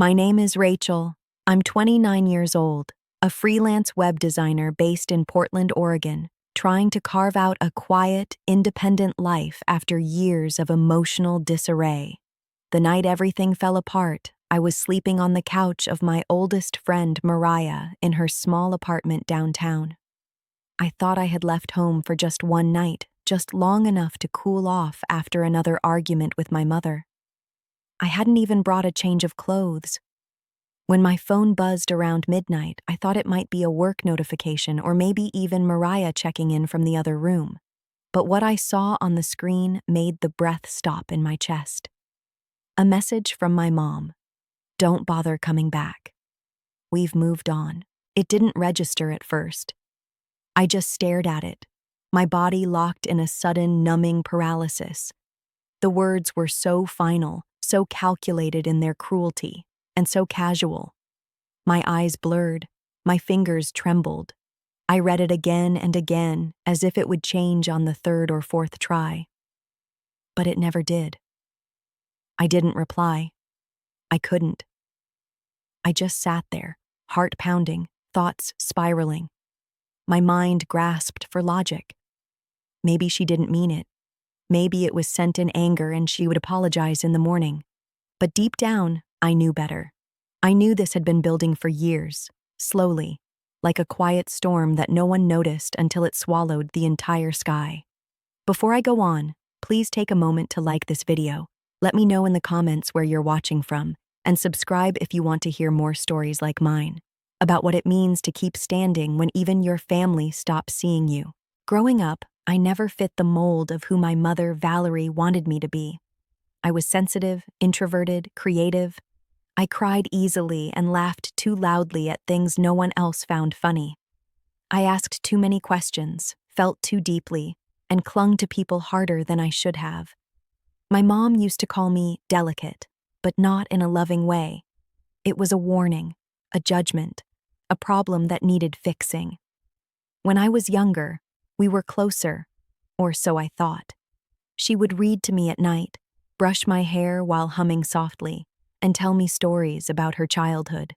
My name is Rachel. I'm 29 years old, a freelance web designer based in Portland, Oregon, trying to carve out a quiet, independent life after years of emotional disarray. The night everything fell apart, I was sleeping on the couch of my oldest friend, Mariah, in her small apartment downtown. I thought I had left home for just one night, just long enough to cool off after another argument with my mother. I hadn't even brought a change of clothes. When my phone buzzed around midnight, I thought it might be a work notification or maybe even Mariah checking in from the other room. But what I saw on the screen made the breath stop in my chest. A message from my mom. Don't bother coming back. We've moved on. It didn't register at first. I just stared at it, my body locked in a sudden numbing paralysis. The words were so final, so calculated in their cruelty, and so casual. My eyes blurred, my fingers trembled. I read it again and again, as if it would change on the third or fourth try. But it never did. I didn't reply. I couldn't. I just sat there, heart pounding, thoughts spiraling. My mind grasped for logic. Maybe she didn't mean it. Maybe it was sent in anger and she would apologize in the morning. But deep down, I knew better. I knew this had been building for years, slowly, like a quiet storm that no one noticed until it swallowed the entire sky. Before I go on, please take a moment to like this video. Let me know in the comments where you're watching from, and subscribe if you want to hear more stories like mine, about what it means to keep standing when even your family stops seeing you. Growing up, I never fit the mold of who my mother, Valerie, wanted me to be. I was sensitive, introverted, creative. I cried easily and laughed too loudly at things no one else found funny. I asked too many questions, felt too deeply, and clung to people harder than I should have. My mom used to call me delicate, but not in a loving way. It was a warning, a judgment, a problem that needed fixing. When I was younger, we were closer, or so I thought. She would read to me at night, brush my hair while humming softly, and tell me stories about her childhood.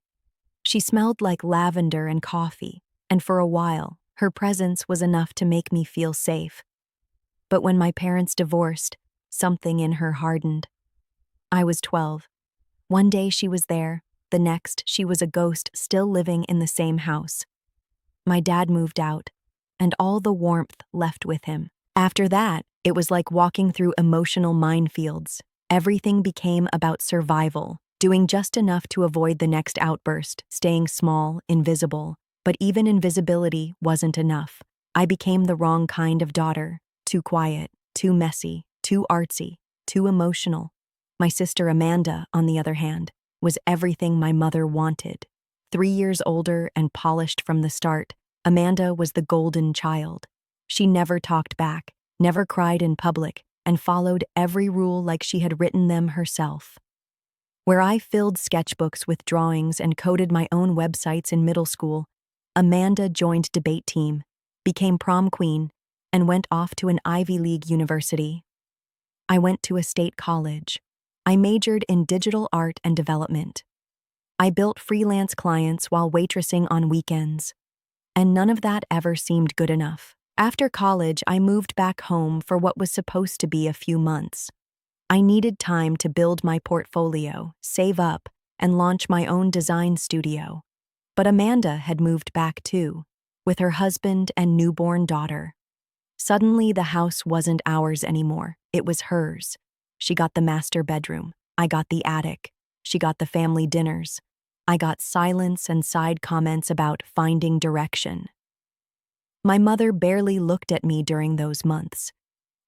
She smelled like lavender and coffee, and for a while, her presence was enough to make me feel safe. But when my parents divorced, something in her hardened. I was 12. One day she was there, the next she was a ghost still living in the same house. My dad moved out, and all the warmth left with him. After that, it was like walking through emotional minefields. Everything became about survival, doing just enough to avoid the next outburst, staying small, invisible. But even invisibility wasn't enough. I became the wrong kind of daughter, too quiet, too messy, too artsy, too emotional. My sister Amanda, on the other hand, was everything my mother wanted. 3 years older and polished from the start, Amanda was the golden child. She never talked back, never cried in public, and followed every rule like she had written them herself. Where I filled sketchbooks with drawings and coded my own websites in middle school, Amanda joined debate team, became prom queen, and went off to an Ivy League university. I went to a state college. I majored in digital art and development. I built freelance clients while waitressing on weekends. And none of that ever seemed good enough. After college, I moved back home for what was supposed to be a few months. I needed time to build my portfolio, save up, and launch my own design studio. But Amanda had moved back too, with her husband and newborn daughter. Suddenly, the house wasn't ours anymore. It was hers. She got the master bedroom. I got the attic. She got the family dinners. I got silence and side comments about finding direction. My mother barely looked at me during those months.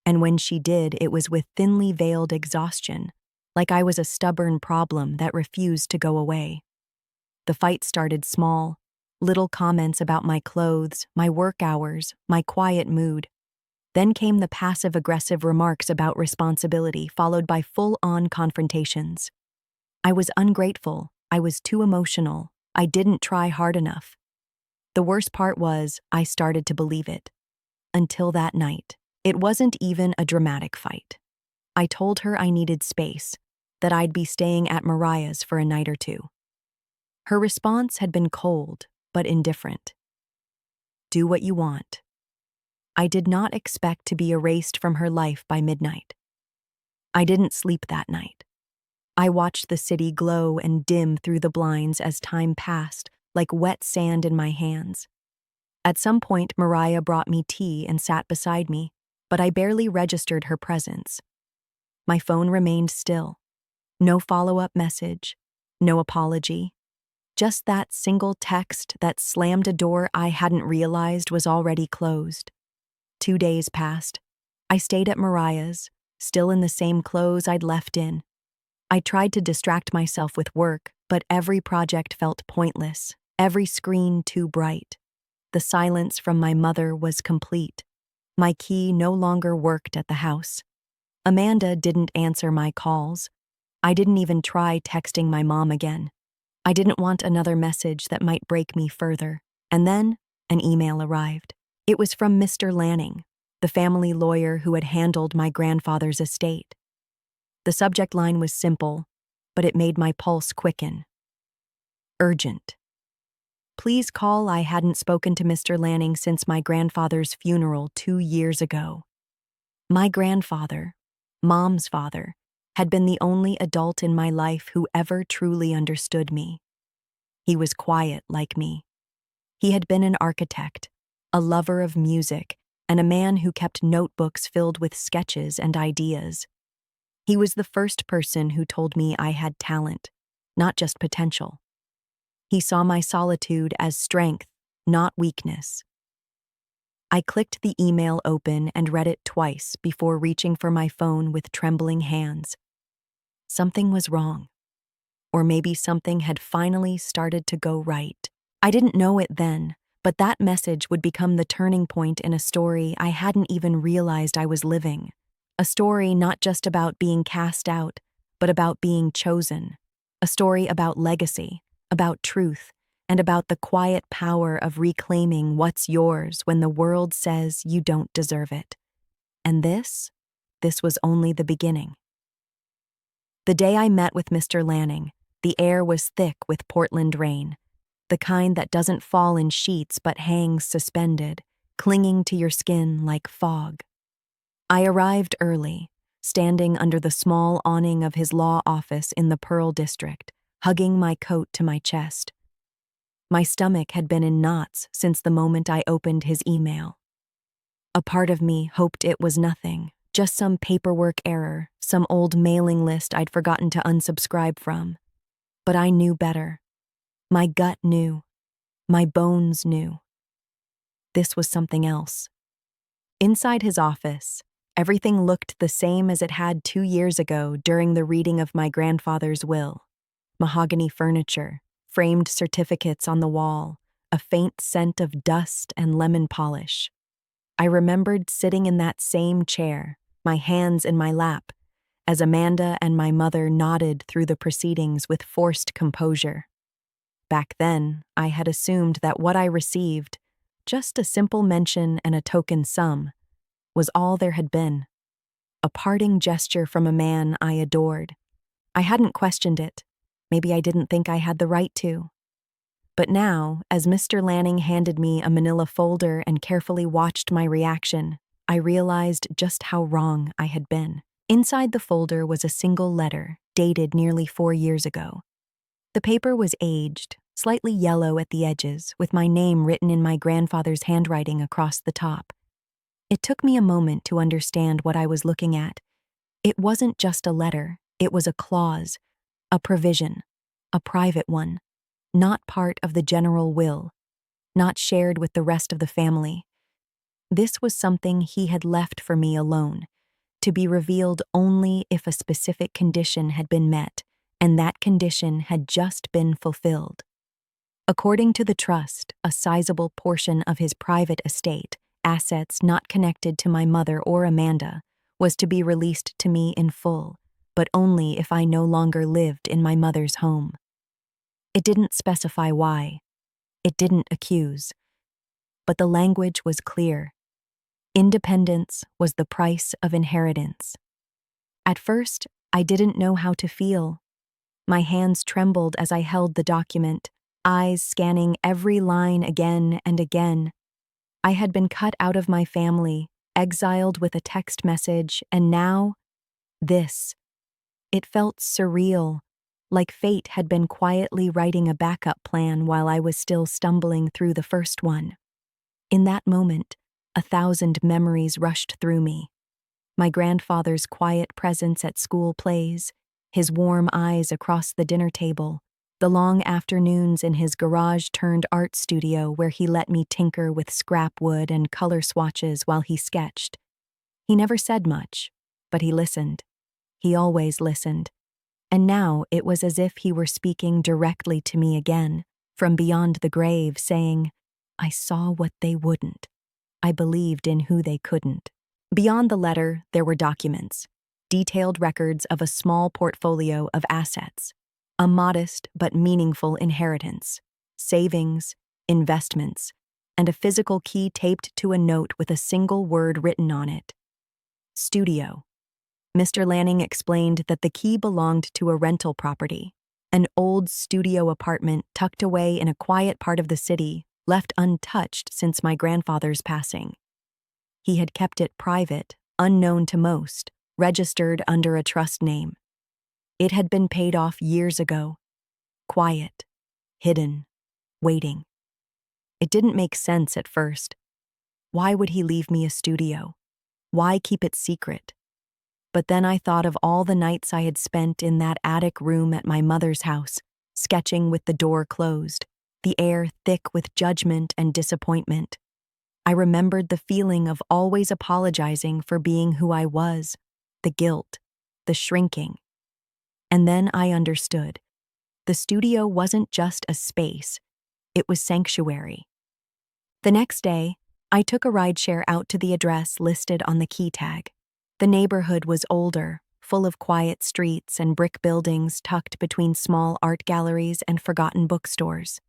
And when she did, it was with thinly veiled exhaustion, like I was a stubborn problem that refused to go away. The fight started small, little comments about my clothes, my work hours, my quiet mood. Then came the passive-aggressive remarks about responsibility, followed by full-on confrontations. I was ungrateful. I was too emotional. I didn't try hard enough. The worst part was, I started to believe it. Until that night. It wasn't even a dramatic fight. I told her I needed space. that I'd be staying at Mariah's for a night or two. Her response had been cold, but indifferent. Do what you want. I did not expect to be erased from her life by midnight. I didn't sleep that night. I watched the city glow and dim through the blinds as time passed, like wet sand in my hands. At some point, Mariah brought me tea and sat beside me, but I barely registered her presence. My phone remained still. No follow-up message, no apology. Just that single text that slammed a door I hadn't realized was already closed. 2 days passed. I stayed at Mariah's, still in the same clothes I'd left in. I tried to distract myself with work, but every project felt pointless, every screen too bright. The silence from my mother was complete. My key no longer worked at the house. Amanda didn't answer my calls. I didn't even try texting my mom again. I didn't want another message that might break me further. And then, an email arrived. It was from Mr. Lanning, the family lawyer who had handled my grandfather's estate. The subject line was simple, but it made my pulse quicken. Urgent. Please call. I hadn't spoken to Mr. Lanning since my grandfather's funeral 2 years ago. My grandfather, Mom's father, had been the only adult in my life who ever truly understood me. He was quiet like me. He had been an architect, a lover of music, and a man who kept notebooks filled with sketches and ideas. He was the first person who told me I had talent, not just potential. He saw my solitude as strength, not weakness. I clicked the email open and read it twice before reaching for my phone with trembling hands. Something was wrong. Or maybe something had finally started to go right. I didn't know it then, but that message would become the turning point in a story I hadn't even realized I was living. A story not just about being cast out, but about being chosen. A story about legacy, about truth, and about the quiet power of reclaiming what's yours when the world says you don't deserve it. And this was only the beginning. The day I met with Mr. Lanning, the air was thick with Portland rain, the kind that doesn't fall in sheets but hangs suspended, clinging to your skin like fog. I arrived early, standing under the small awning of his law office in the Pearl District, hugging my coat to my chest. My stomach had been in knots since the moment I opened his email. A part of me hoped it was nothing, just some paperwork error, some old mailing list I'd forgotten to unsubscribe from. But I knew better. My gut knew. My bones knew. This was something else. Inside his office, everything looked the same as it had 2 years ago during the reading of my grandfather's will. Mahogany furniture, framed certificates on the wall, a faint scent of dust and lemon polish. I remembered sitting in that same chair, my hands in my lap, as Amanda and my mother nodded through the proceedings with forced composure. Back then, I had assumed that what I received, just a simple mention and a token sum, was all there had been. A parting gesture from a man I adored. I hadn't questioned it. Maybe I didn't think I had the right to. But now, as Mr. Lanning handed me a manila folder and carefully watched my reaction, I realized just how wrong I had been. Inside the folder was a single letter, dated nearly 4 years ago. The paper was aged, slightly yellow at the edges, with my name written in my grandfather's handwriting across the top. It took me a moment to understand what I was looking at. It wasn't just a letter, it was a clause, a provision, a private one, not part of the general will, not shared with the rest of the family. This was something he had left for me alone, to be revealed only if a specific condition had been met, and that condition had just been fulfilled. According to the trust, a sizable portion of his private estate, assets not connected to my mother or Amanda, was to be released to me in full, but only if I no longer lived in my mother's home. It didn't specify why. It didn't accuse. But the language was clear. Independence was the price of inheritance. At first, I didn't know how to feel. My hands trembled as I held the document, eyes scanning every line again and again. I had been cut out of my family, exiled with a text message, and now, this. It felt surreal, like fate had been quietly writing a backup plan while I was still stumbling through the first one. In that moment, 1,000 memories rushed through me. My grandfather's quiet presence at school plays, his warm eyes across the dinner table, the long afternoons in his garage-turned art studio where he let me tinker with scrap wood and color swatches while he sketched. He never said much, but he listened. He always listened. And now it was as if he were speaking directly to me again, from beyond the grave, saying, "I saw what they wouldn't. I believed in who they couldn't." Beyond the letter, there were documents, detailed records of a small portfolio of assets, a modest but meaningful inheritance, savings, investments, and a physical key taped to a note with a single word written on it. Studio. Mr. Lanning explained that the key belonged to a rental property, an old studio apartment tucked away in a quiet part of the city, left untouched since my grandfather's passing. He had kept it private, unknown to most, registered under a trust name. It had been paid off years ago. Quiet, hidden, waiting. It didn't make sense at first. Why would he leave me a studio? Why keep it secret? But then I thought of all the nights I had spent in that attic room at my mother's house, sketching with the door closed, the air thick with judgment and disappointment. I remembered the feeling of always apologizing for being who I was, the guilt, the shrinking. And then I understood. The studio wasn't just a space, it was sanctuary. The next day, I took a rideshare out to the address listed on the key tag. The neighborhood was older, full of quiet streets and brick buildings tucked between small art galleries and forgotten bookstores.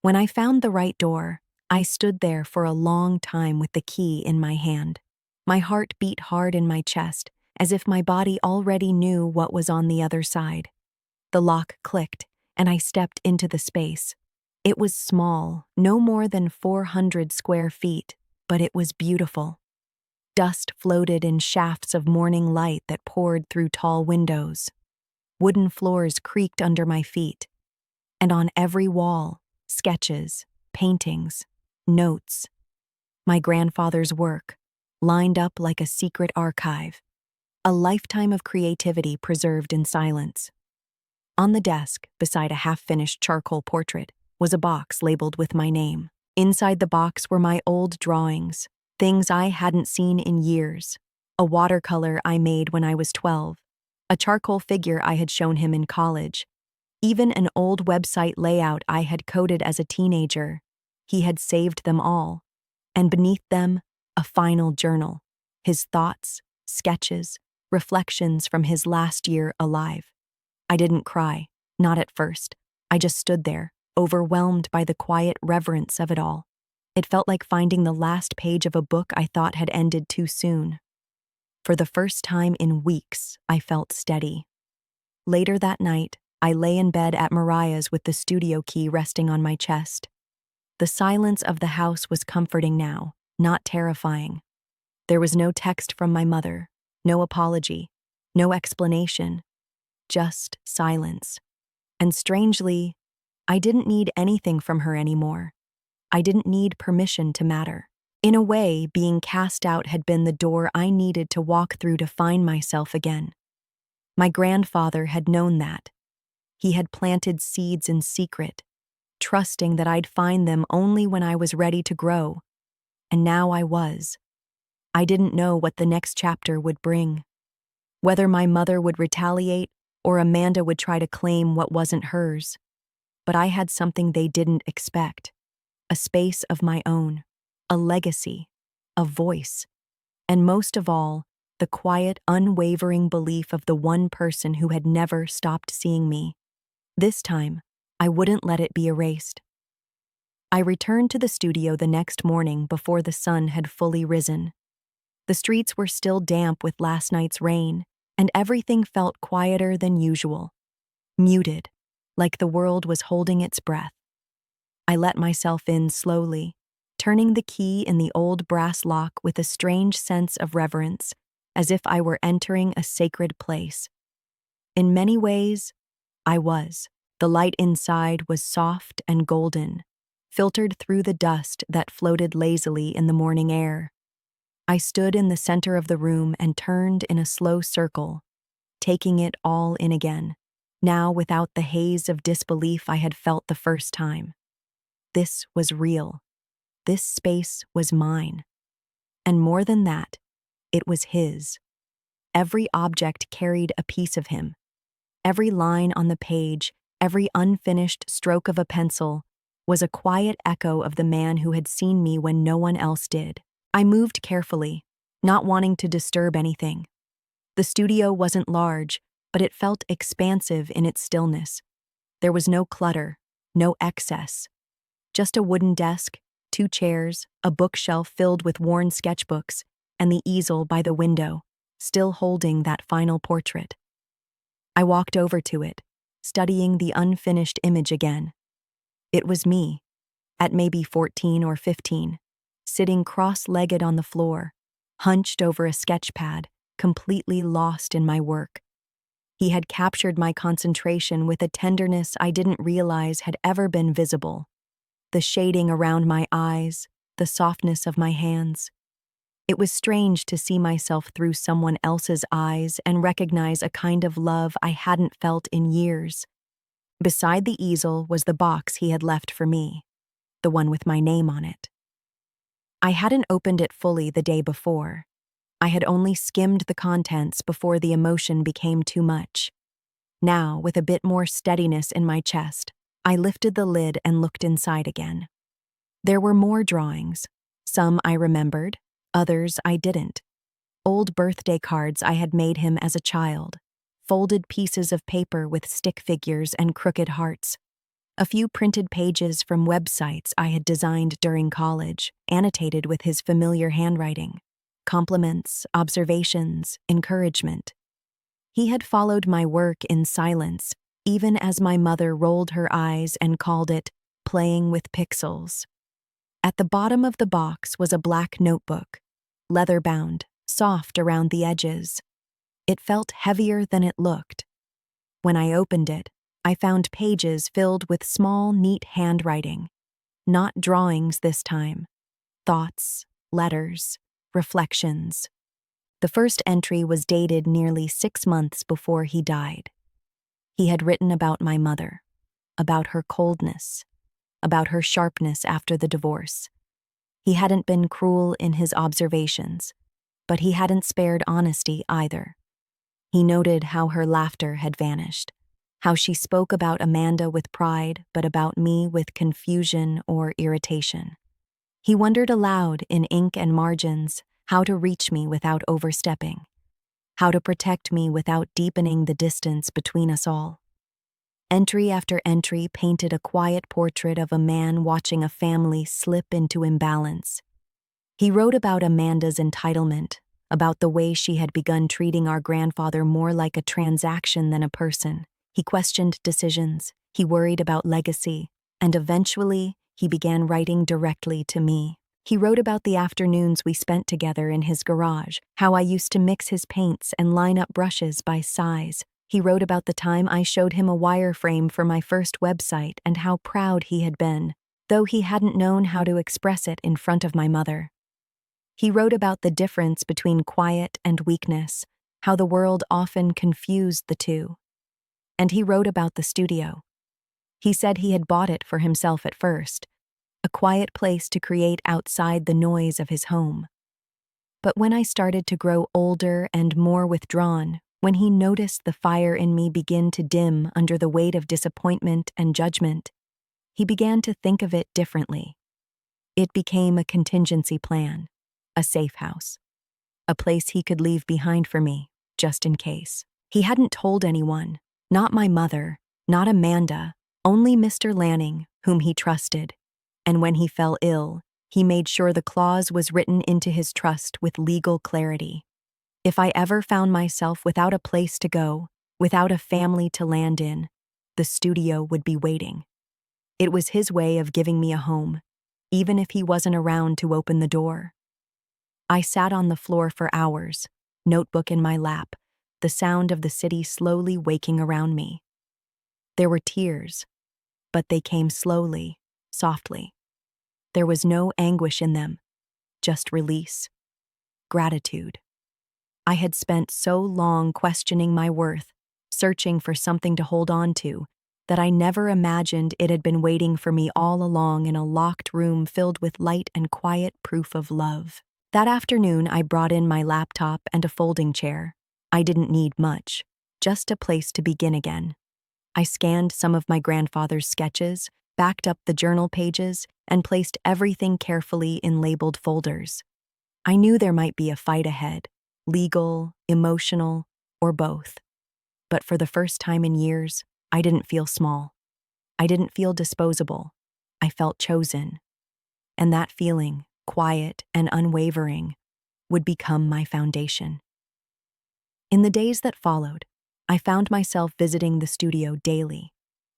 When I found the right door, I stood there for a long time with the key in my hand. My heart beat hard in my chest, as if my body already knew what was on the other side. The lock clicked, and I stepped into the space. It was small, no more than 400 square feet, but it was beautiful. Dust floated in shafts of morning light that poured through tall windows. Wooden floors creaked under my feet, and on every wall, sketches, paintings, notes. My grandfather's work, lined up like a secret archive. A lifetime of creativity preserved in silence. On the desk, beside a half-finished charcoal portrait, was a box labeled with my name. Inside the box were my old drawings, things I hadn't seen in years. A watercolor I made when I was 12, a charcoal figure I had shown him in college, even an old website layout I had coded as a teenager. He had saved them all, and beneath them, a final journal, his thoughts, sketches, reflections from his last year alive. I didn't cry, not at first. I just stood there, overwhelmed by the quiet reverence of it all. It felt like finding the last page of a book I thought had ended too soon. For the first time in weeks, I felt steady. Later that night, I lay in bed at Mariah's with the studio key resting on my chest. The silence of the house was comforting now, not terrifying. There was no text from my mother, no apology, no explanation, just silence. And strangely, I didn't need anything from her anymore. I didn't need permission to matter. In a way, being cast out had been the door I needed to walk through to find myself again. My grandfather had known that. He had planted seeds in secret, trusting that I'd find them only when I was ready to grow. And now I was. I didn't know what the next chapter would bring. Whether my mother would retaliate or Amanda would try to claim what wasn't hers. But I had something they didn't expect. A space of my own, a legacy, a voice, and most of all, the quiet, unwavering belief of the one person who had never stopped seeing me. This time, I wouldn't let it be erased. I returned to the studio the next morning before the sun had fully risen. The streets were still damp with last night's rain, and everything felt quieter than usual, muted, like the world was holding its breath. I let myself in slowly, turning the key in the old brass lock with a strange sense of reverence, as if I were entering a sacred place. In many ways, I was. The light inside was soft and golden, filtered through the dust that floated lazily in the morning air. I stood in the center of the room and turned in a slow circle, taking it all in again, now without the haze of disbelief I had felt the first time. This was real. This space was mine. And more than that, it was his. Every object carried a piece of him. Every line on the page, every unfinished stroke of a pencil, was a quiet echo of the man who had seen me when no one else did. I moved carefully, not wanting to disturb anything. The studio wasn't large, but it felt expansive in its stillness. There was no clutter, no excess. Just a wooden desk, 2 chairs, a bookshelf filled with worn sketchbooks, and the easel by the window, still holding that final portrait. I walked over to it, studying the unfinished image again. It was me, at maybe 14 or 15, sitting cross-legged on the floor, hunched over a sketch pad, completely lost in my work. He had captured my concentration with a tenderness I didn't realize had ever been visible. The shading around my eyes, the softness of my hands. It was strange to see myself through someone else's eyes and recognize a kind of love I hadn't felt in years. Beside the easel was the box he had left for me, the one with my name on it. I hadn't opened it fully the day before. I had only skimmed the contents before the emotion became too much. Now, with a bit more steadiness in my chest, I lifted the lid and looked inside again. There were more drawings. Some I remembered, others I didn't. Old birthday cards I had made him as a child, folded pieces of paper with stick figures and crooked hearts. A few printed pages from websites I had designed during college, annotated with his familiar handwriting. Compliments, observations, encouragement. He had followed my work in silence, even as my mother rolled her eyes and called it playing with pixels. At the bottom of the box was a black notebook, leather-bound, soft around the edges. It felt heavier than it looked. When I opened it, I found pages filled with small, neat handwriting. Not drawings this time. Thoughts, letters, reflections. The first entry was dated nearly 6 months before he died. He had written about my mother, about her coldness, about her sharpness after the divorce. He hadn't been cruel in his observations, but he hadn't spared honesty either. He noted how her laughter had vanished, how she spoke about Amanda with pride, but about me with confusion or irritation. He wondered aloud in ink and margins how to reach me without overstepping, how to protect me without deepening the distance between us all. Entry after entry painted a quiet portrait of a man watching a family slip into imbalance. He wrote about Amanda's entitlement, about the way she had begun treating our grandfather more like a transaction than a person. He questioned decisions, he worried about legacy, and eventually, he began writing directly to me. He wrote about the afternoons we spent together in his garage, how I used to mix his paints and line up brushes by size. He wrote about the time I showed him a wireframe for my first website and how proud he had been, though he hadn't known how to express it in front of my mother. He wrote about the difference between quiet and weakness, how the world often confused the two. And he wrote about the studio. He said he had bought it for himself at first, a quiet place to create outside the noise of his home. But when I started to grow older and more withdrawn, when he noticed the fire in me begin to dim under the weight of disappointment and judgment, he began to think of it differently. It became a contingency plan, a safe house, a place he could leave behind for me, just in case. He hadn't told anyone, not my mother, not Amanda, only Mr. Lanning, whom he trusted. And when he fell ill, he made sure the clause was written into his trust with legal clarity. If I ever found myself without a place to go, without a family to land in, the studio would be waiting. It was his way of giving me a home, even if he wasn't around to open the door. I sat on the floor for hours, notebook in my lap, the sound of the city slowly waking around me. There were tears, but they came slowly, softly. There was no anguish in them, just release, gratitude. I had spent so long questioning my worth, searching for something to hold on to, that I never imagined it had been waiting for me all along in a locked room filled with light and quiet proof of love. That afternoon, I brought in my laptop and a folding chair. I didn't need much, just a place to begin again. I scanned some of my grandfather's sketches, backed up the journal pages, and placed everything carefully in labeled folders. I knew there might be a fight ahead, legal, emotional, or both. But for the first time in years, I didn't feel small. I didn't feel disposable. I felt chosen. And that feeling, quiet and unwavering, would become my foundation. In the days that followed, I found myself visiting the studio daily.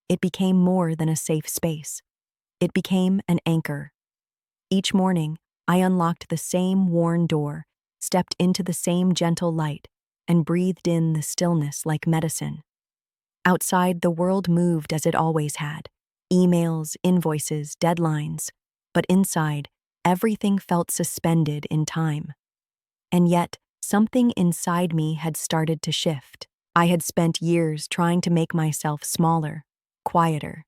It became more than a safe space. It became an anchor. Each morning, I unlocked the same worn door, stepped into the same gentle light, and breathed in the stillness like medicine. Outside, the world moved as it always had. Emails, invoices, deadlines. But inside, everything felt suspended in time. And yet, something inside me had started to shift. I had spent years trying to make myself smaller, quieter,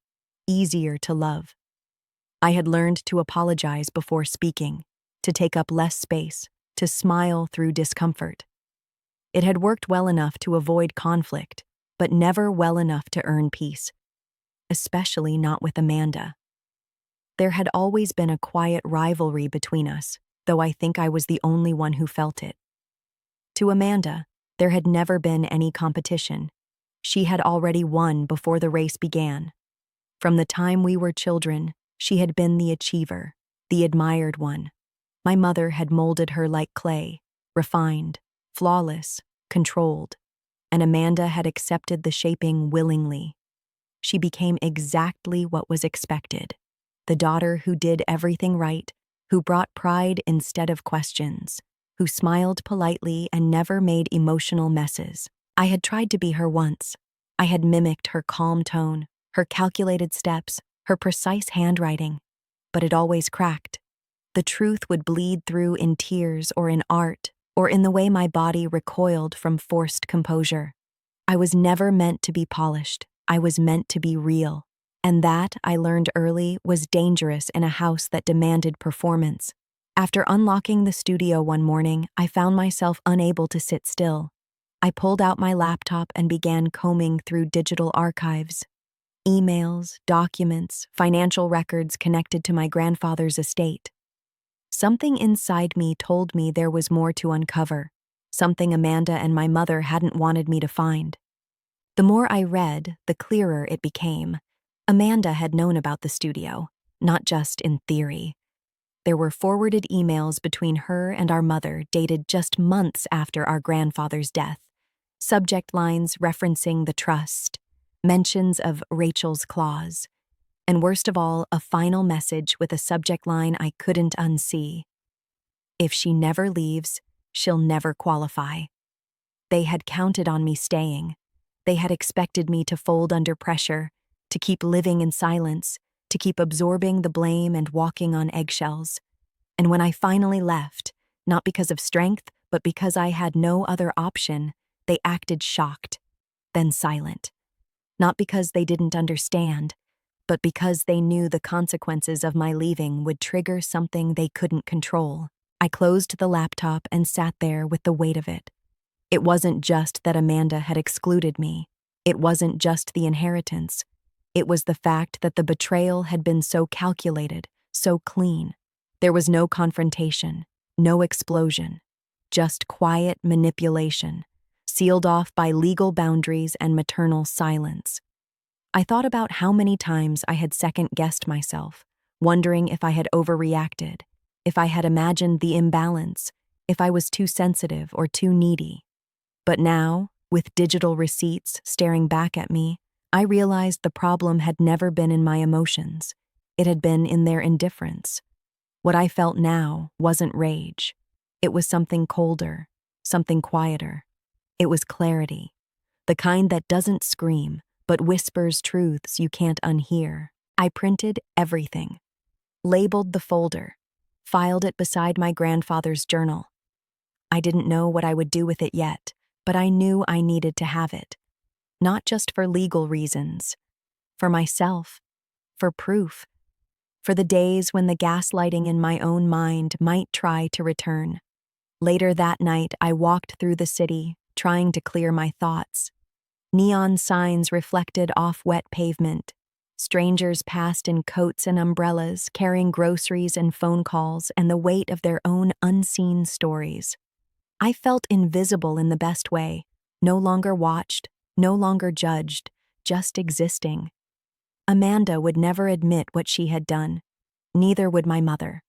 easier to love. I had learned to apologize before speaking, to take up less space, to smile through discomfort. It had worked well enough to avoid conflict, but never well enough to earn peace, especially not with Amanda. There had always been a quiet rivalry between us, though I think I was the only one who felt it. To Amanda, there had never been any competition. She had already won before the race began. From the time we were children, she had been the achiever, the admired one. My mother had molded her like clay, refined, flawless, controlled, and Amanda had accepted the shaping willingly. She became exactly what was expected, the daughter who did everything right, who brought pride instead of questions, who smiled politely and never made emotional messes. I had tried to be her once. I had mimicked her calm tone, her calculated steps, her precise handwriting, but it always cracked. The truth would bleed through in tears or in art, or in the way my body recoiled from forced composure. I was never meant to be polished. I was meant to be real. And that, I learned early, was dangerous in a house that demanded performance. After unlocking the studio one morning, I found myself unable to sit still. I pulled out my laptop and began combing through digital archives. Emails, documents, financial records connected to my grandfather's estate. Something inside me told me there was more to uncover, something Amanda and my mother hadn't wanted me to find. The more I read, the clearer it became. Amanda had known about the studio, not just in theory. There were forwarded emails between her and our mother dated just months after our grandfather's death, subject lines referencing the trust, mentions of Rachel's clause, and worst of all, a final message with a subject line I couldn't unsee. If she never leaves, she'll never qualify. They had counted on me staying. They had expected me to fold under pressure, to keep living in silence, to keep absorbing the blame and walking on eggshells. And when I finally left, not because of strength, but because I had no other option, they acted shocked, then silent. Not because they didn't understand, but because they knew the consequences of my leaving would trigger something they couldn't control. I closed the laptop and sat there with the weight of it. It wasn't just that Amanda had excluded me. It wasn't just the inheritance. It was the fact that the betrayal had been so calculated, so clean. There was no confrontation, no explosion, just quiet manipulation, sealed off by legal boundaries and maternal silence. I thought about how many times I had second-guessed myself, wondering if I had overreacted, if I had imagined the imbalance, if I was too sensitive or too needy. But now, with digital receipts staring back at me, I realized the problem had never been in my emotions. It had been in their indifference. What I felt now wasn't rage. It was something colder, something quieter. It was clarity, the kind that doesn't scream, but whispers truths you can't unhear. I printed everything, labeled the folder, filed it beside my grandfather's journal. I didn't know what I would do with it yet, but I knew I needed to have it. Not just for legal reasons, for myself, for proof, for the days when the gaslighting in my own mind might try to return. Later that night, I walked through the city, trying to clear my thoughts. Neon signs reflected off wet pavement. Strangers passed in coats and umbrellas, carrying groceries and phone calls and the weight of their own unseen stories. I felt invisible in the best way, no longer watched, no longer judged, just existing. Amanda would never admit what she had done. Neither would my mother.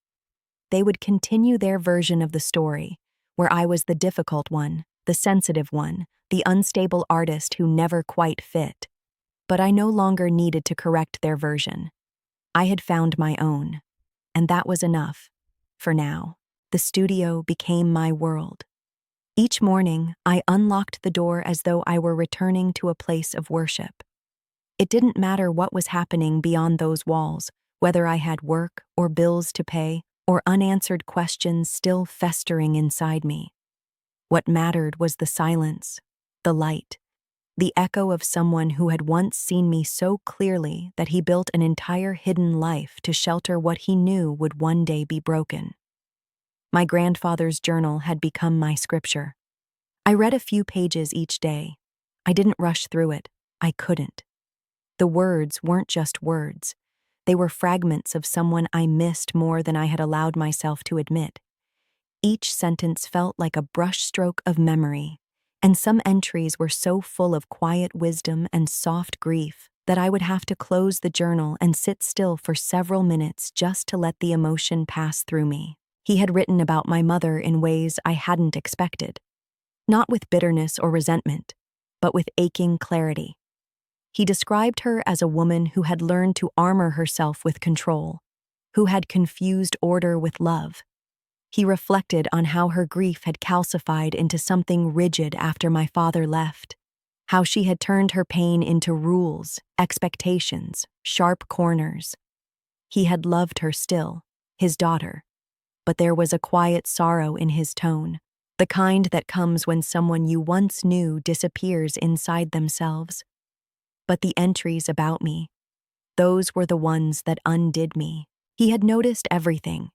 They would continue their version of the story, where I was the difficult one, the sensitive one, the unstable artist who never quite fit. But I no longer needed to correct their version. I had found my own, and that was enough. For now, the studio became my world. Each morning, I unlocked the door as though I were returning to a place of worship. It didn't matter what was happening beyond those walls, whether I had work or bills to pay or unanswered questions still festering inside me. What mattered was the silence, the light, the echo of someone who had once seen me so clearly that he built an entire hidden life to shelter what he knew would one day be broken. My grandfather's journal had become my scripture. I read a few pages each day. I didn't rush through it. I couldn't. The words weren't just words. They were fragments of someone I missed more than I had allowed myself to admit. Each sentence felt like a brushstroke of memory, and some entries were so full of quiet wisdom and soft grief that I would have to close the journal and sit still for several minutes just to let the emotion pass through me. He had written about my mother in ways I hadn't expected, not with bitterness or resentment, but with aching clarity. He described her as a woman who had learned to armor herself with control, who had confused order with love. He reflected on how her grief had calcified into something rigid after my father left, how she had turned her pain into rules, expectations, sharp corners. He had loved her still, his daughter, but there was a quiet sorrow in his tone, the kind that comes when someone you once knew disappears inside themselves. But the entries about me, those were the ones that undid me. He had noticed everything,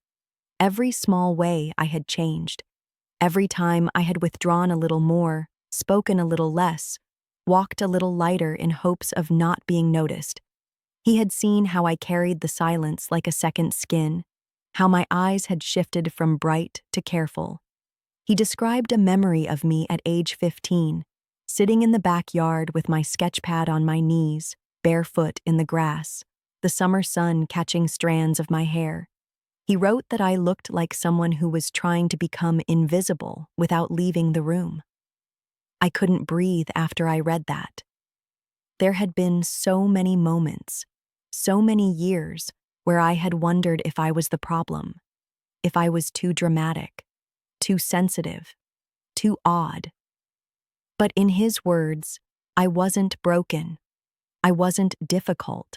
every small way I had changed, every time I had withdrawn a little more, spoken a little less, walked a little lighter in hopes of not being noticed. He had seen how I carried the silence like a second skin, how my eyes had shifted from bright to careful. He described a memory of me at age 15, sitting in the backyard with my sketchpad on my knees, barefoot in the grass, the summer sun catching strands of my hair. He wrote that I looked like someone who was trying to become invisible without leaving the room. I couldn't breathe after I read that. There had been so many moments, so many years, where I had wondered if I was the problem, if I was too dramatic, too sensitive, too odd. But in his words, I wasn't broken. I wasn't difficult.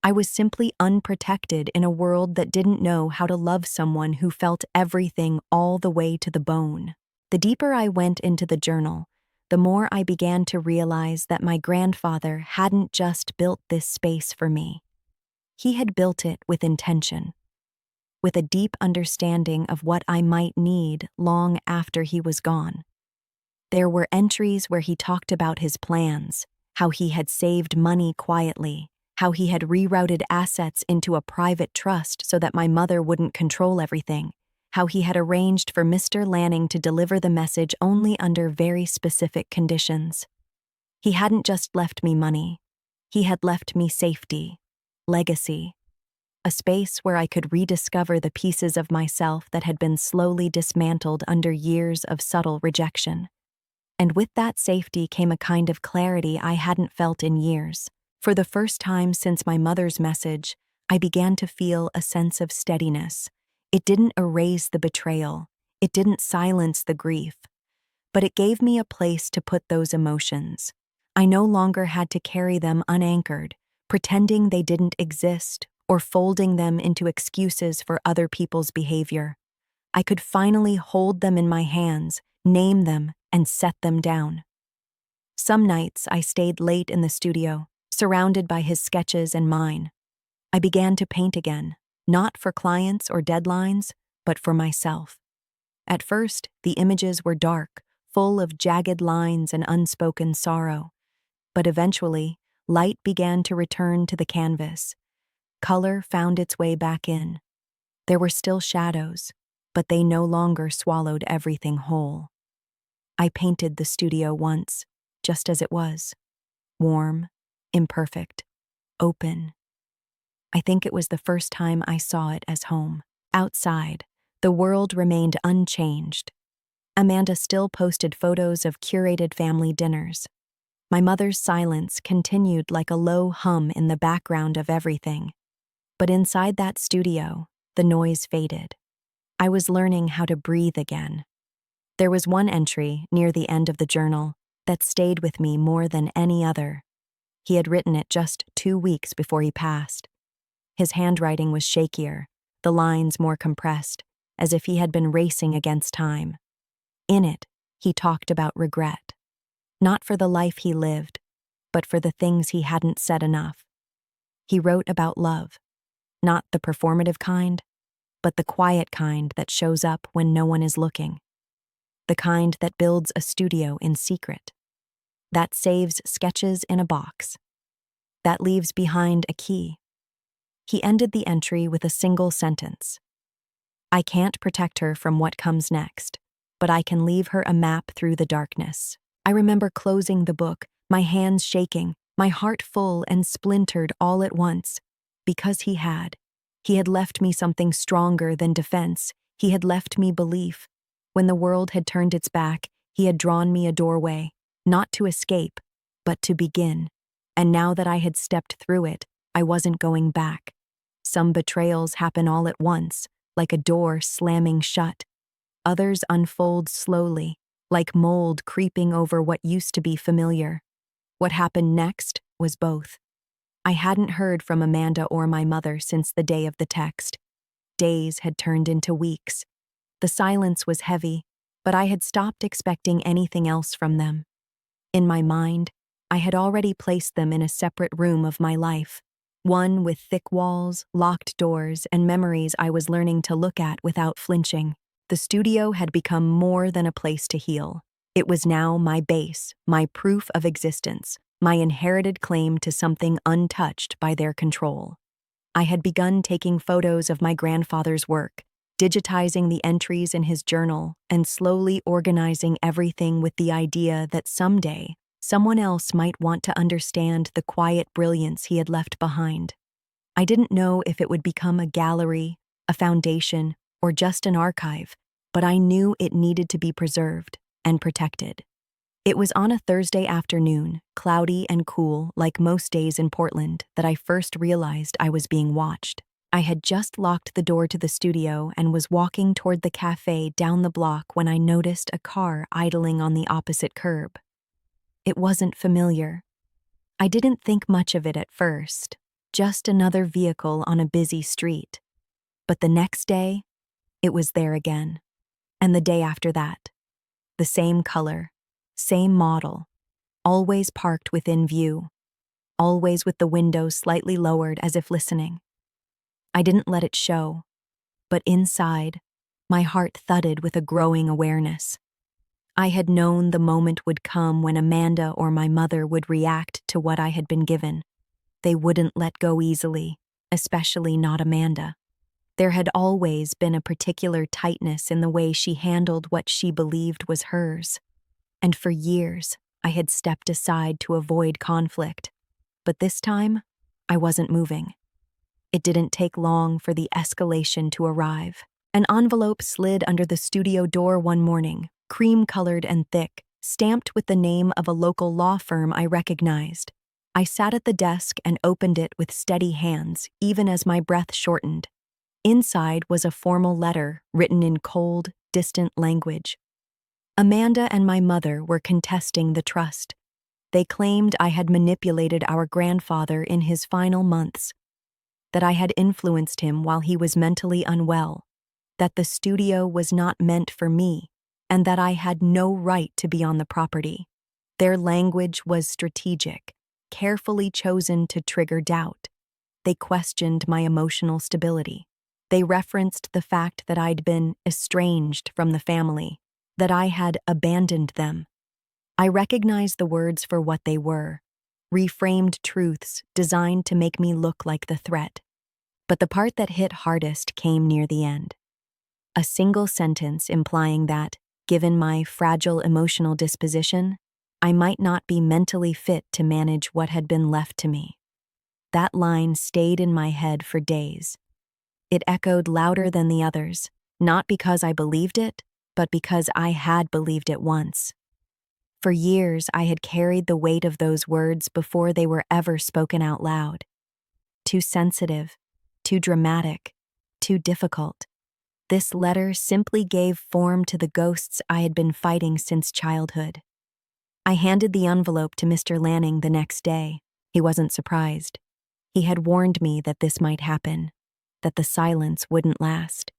I was simply unprotected in a world that didn't know how to love someone who felt everything all the way to the bone. The deeper I went into the journal, the more I began to realize that my grandfather hadn't just built this space for me. He had built it with intention, with a deep understanding of what I might need long after he was gone. There were entries where he talked about his plans, how he had saved money quietly, how he had rerouted assets into a private trust so that my mother wouldn't control everything, how he had arranged for Mr. Lanning to deliver the message only under very specific conditions. He hadn't just left me money. He had left me safety, legacy. a space where I could rediscover the pieces of myself that had been slowly dismantled under years of subtle rejection. And with that safety came a kind of clarity I hadn't felt in years. For the first time since my mother's message, I began to feel a sense of steadiness. It didn't erase the betrayal, it didn't silence the grief, but it gave me a place to put those emotions. I no longer had to carry them unanchored, pretending they didn't exist or folding them into excuses for other people's behavior. I could finally hold them in my hands, name them, and set them down. Some nights I stayed late in the studio, surrounded by his sketches and mine. I began to paint again, not for clients or deadlines, but for myself. At first, the images were dark, full of jagged lines and unspoken sorrow. But eventually, light began to return to the canvas. Color found its way back in. There were still shadows, but they no longer swallowed everything whole. I painted the studio once, just as it was. Warm, imperfect, open. I think it was the first time I saw it as home. Outside, the world remained unchanged. Amanda still posted photos of curated family dinners. My mother's silence continued like a low hum in the background of everything. But inside that studio, the noise faded. I was learning how to breathe again. There was one entry near the end of the journal that stayed with me more than any other. He had written it just 2 weeks before he passed. His handwriting was shakier, the lines more compressed, as if he had been racing against time. In it, he talked about regret. Not for the life he lived, but for the things he hadn't said enough. He wrote about love, not the performative kind, but the quiet kind that shows up when no one is looking. The kind that builds a studio in secret. That saves sketches in a box. That leaves behind a key. He ended the entry with a single sentence. I can't protect her from what comes next, but I can leave her a map through the darkness. I remember closing the book, my hands shaking, my heart full and splintered all at once. Because he had. He had left me something stronger than defense. He had left me belief. When the world had turned its back, he had drawn me a doorway, not to escape, but to begin. And now that I had stepped through it, I wasn't going back. Some betrayals happen all at once, like a door slamming shut. Others unfold slowly, like mold creeping over what used to be familiar. What happened next was both. I hadn't heard from Amanda or my mother since the day of the text. Days had turned into weeks. The silence was heavy, but I had stopped expecting anything else from them. In my mind, I had already placed them in a separate room of my life, one with thick walls, locked doors, and memories I was learning to look at without flinching. The studio had become more than a place to heal. It was now my base, my proof of existence, my inherited claim to something untouched by their control. I had begun taking photos of my grandfather's work, digitizing the entries in his journal, and slowly organizing everything with the idea that someday, someone else might want to understand the quiet brilliance he had left behind. I didn't know if it would become a gallery, a foundation, or just an archive, but I knew it needed to be preserved and protected. It was on a Thursday afternoon, cloudy and cool like most days in Portland, that I first realized I was being watched. I had just locked the door to the studio and was walking toward the cafe down the block when I noticed a car idling on the opposite curb. It wasn't familiar. I didn't think much of it at first, just another vehicle on a busy street. But the next day, it was there again. And the day after that. The same color, same model, always parked within view, always with the windows slightly lowered as if listening. I didn't let it show, but inside, my heart thudded with a growing awareness. I had known the moment would come when Amanda or my mother would react to what I had been given. They wouldn't let go easily, especially not Amanda. There had always been a particular tightness in the way she handled what she believed was hers. And for years, I had stepped aside to avoid conflict. But this time, I wasn't moving. It didn't take long for the escalation to arrive. An envelope slid under the studio door one morning, cream-colored and thick, stamped with the name of a local law firm I recognized. I sat at the desk and opened it with steady hands, even as my breath shortened. Inside was a formal letter written in cold, distant language. Amanda and my mother were contesting the trust. They claimed I had manipulated our grandfather in his final months, that I had influenced him while he was mentally unwell, that the studio was not meant for me, and that I had no right to be on the property. Their language was strategic, carefully chosen to trigger doubt. They questioned my emotional stability. They referenced the fact that I'd been estranged from the family, that I had abandoned them. I recognized the words for what they were, reframed truths designed to make me look like the threat. But the part that hit hardest came near the end. A single sentence implying that, given my fragile emotional disposition, I might not be mentally fit to manage what had been left to me. That line stayed in my head for days. It echoed louder than the others, not because I believed it, but because I had believed it once. For years, I had carried the weight of those words before they were ever spoken out loud. Too sensitive, too dramatic, too difficult. This letter simply gave form to the ghosts I had been fighting since childhood. I handed the envelope to Mr. Lanning the next day. He wasn't surprised. He had warned me that this might happen, that the silence wouldn't last.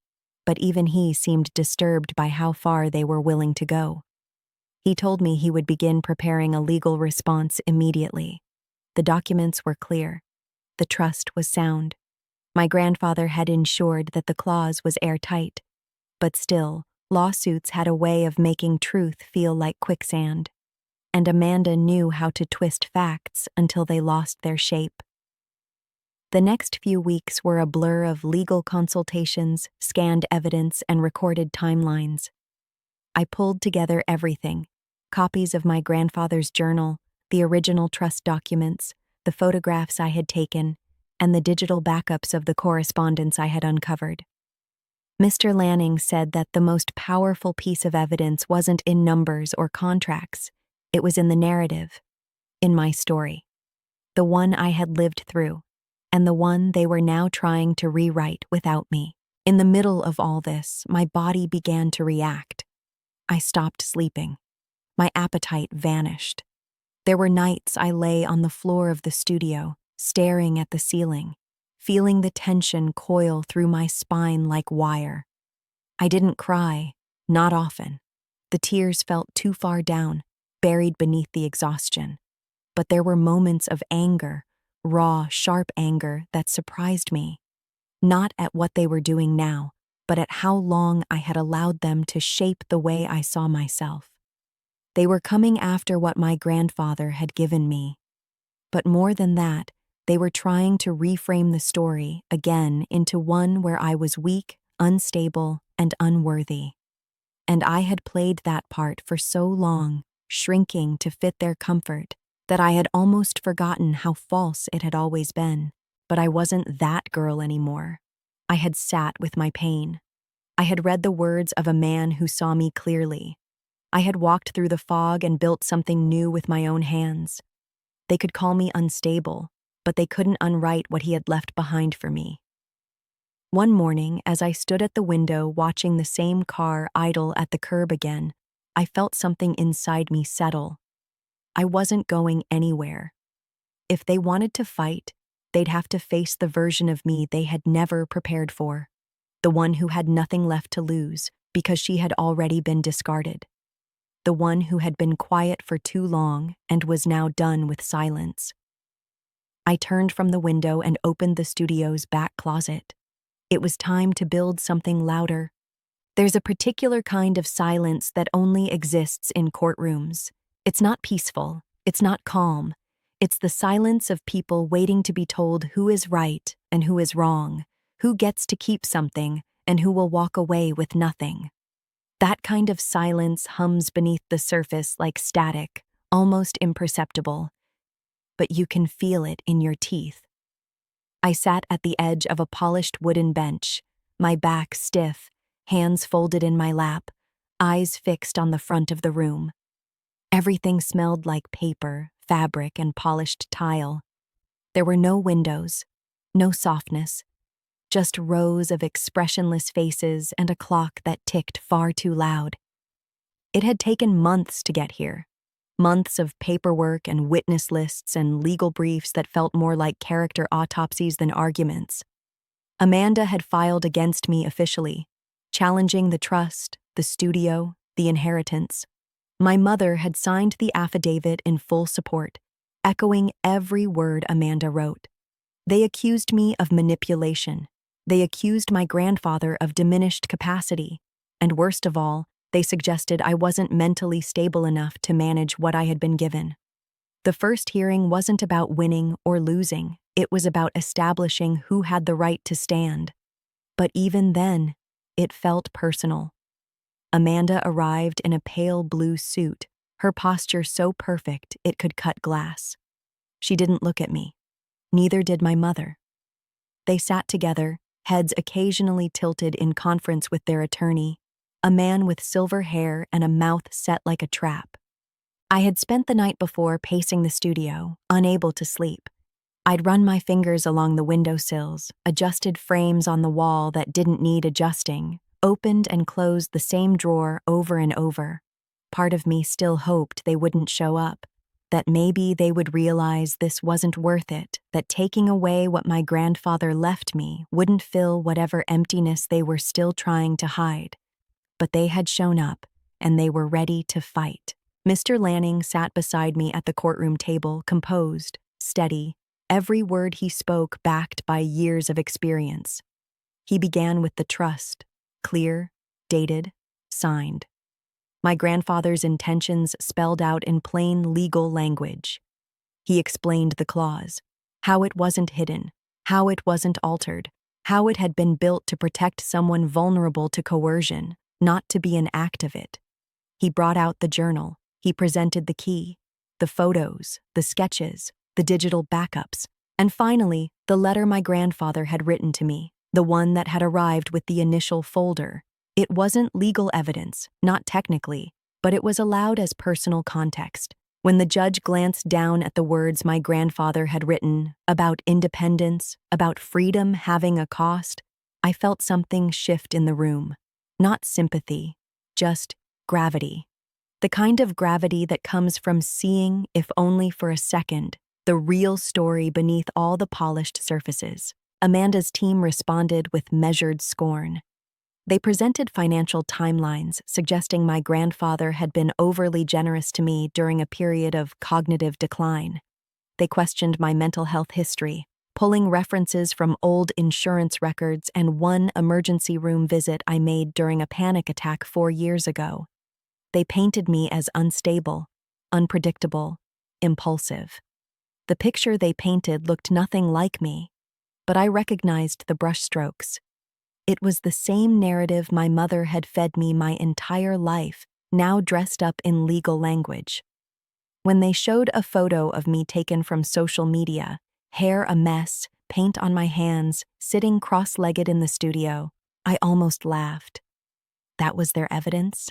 But even he seemed disturbed by how far they were willing to go. He told me he would begin preparing a legal response immediately. The documents were clear. The trust was sound. My grandfather had ensured that the clause was airtight. But still, lawsuits had a way of making truth feel like quicksand. And Amanda knew how to twist facts until they lost their shape. The next few weeks were a blur of legal consultations, scanned evidence, and recorded timelines. I pulled together everything: copies of my grandfather's journal, the original trust documents, the photographs I had taken, and the digital backups of the correspondence I had uncovered. Mr. Lanning said that the most powerful piece of evidence wasn't in numbers or contracts, it was in the narrative, in my story, the one I had lived through, and the one they were now trying to rewrite without me. In the middle of all this, my body began to react. I stopped sleeping. My appetite vanished. There were nights I lay on the floor of the studio, staring at the ceiling, feeling the tension coil through my spine like wire. I didn't cry, not often. The tears felt too far down, buried beneath the exhaustion. But there were moments of anger, raw, sharp anger that surprised me, not at what they were doing now, but at how long I had allowed them to shape the way I saw myself. They were coming after what my grandfather had given me. But more than that, they were trying to reframe the story again into one where I was weak, unstable, and unworthy. And I had played that part for so long, shrinking to fit their comfort, that I had almost forgotten how false it had always been. But I wasn't that girl anymore. I had sat with my pain. I had read the words of a man who saw me clearly. I had walked through the fog and built something new with my own hands. They could call me unstable, but they couldn't unwrite what he had left behind for me. One morning, as I stood at the window watching the same car idle at the curb again, I felt something inside me settle. I wasn't going anywhere. If they wanted to fight, they'd have to face the version of me they had never prepared for, the one who had nothing left to lose because she had already been discarded, the one who had been quiet for too long and was now done with silence. I turned from the window and opened the studio's back closet. It was time to build something louder. There's a particular kind of silence that only exists in courtrooms. It's not peaceful. It's not calm. It's the silence of people waiting to be told who is right and who is wrong, who gets to keep something and who will walk away with nothing. That kind of silence hums beneath the surface like static, almost imperceptible, but you can feel it in your teeth. I sat at the edge of a polished wooden bench, my back stiff, hands folded in my lap, eyes fixed on the front of the room. Everything smelled like paper, fabric, and polished tile. There were no windows, no softness, just rows of expressionless faces and a clock that ticked far too loud. It had taken months to get here. Months of paperwork and witness lists and legal briefs that felt more like character autopsies than arguments. Amanda had filed against me officially, challenging the trust, the studio, the inheritance. My mother had signed the affidavit in full support, echoing every word Amanda wrote. They accused me of manipulation. They accused my grandfather of diminished capacity. And worst of all, they suggested I wasn't mentally stable enough to manage what I had been given. The first hearing wasn't about winning or losing. It was about establishing who had the right to stand. But even then, it felt personal. Amanda arrived in a pale blue suit, her posture so perfect it could cut glass. She didn't look at me. Neither did my mother. They sat together, heads occasionally tilted in conference with their attorney, a man with silver hair and a mouth set like a trap. I had spent the night before pacing the studio, unable to sleep. I'd run my fingers along the windowsills, adjusted frames on the wall that didn't need adjusting, opened and closed the same drawer over and over. Part of me still hoped they wouldn't show up, that maybe they would realize this wasn't worth it, that taking away what my grandfather left me wouldn't fill whatever emptiness they were still trying to hide. But they had shown up, and they were ready to fight. Mr. Lanning sat beside me at the courtroom table, composed, steady, every word he spoke backed by years of experience. He began with the trust, clear, dated, signed. My grandfather's intentions spelled out in plain legal language. He explained the clause, how it wasn't hidden, how it wasn't altered, how it had been built to protect someone vulnerable to coercion, not to be an act of it. He brought out the journal. He presented the key, the photos, the sketches, the digital backups, and finally, the letter my grandfather had written to me, the one that had arrived with the initial folder. It wasn't legal evidence, not technically, but it was allowed as personal context. When the judge glanced down at the words my grandfather had written about independence, about freedom having a cost, I felt something shift in the room. Not sympathy, just gravity. The kind of gravity that comes from seeing, if only for a second, the real story beneath all the polished surfaces. Amanda's team responded with measured scorn. They presented financial timelines suggesting my grandfather had been overly generous to me during a period of cognitive decline. They questioned my mental health history, pulling references from old insurance records and one emergency room visit I made during a panic attack 4 years ago. They painted me as unstable, unpredictable, impulsive. The picture they painted looked nothing like me, but I recognized the brushstrokes. It was the same narrative my mother had fed me my entire life, now dressed up in legal language. When they showed a photo of me taken from social media, hair a mess, paint on my hands, sitting cross-legged in the studio, I almost laughed. That was their evidence?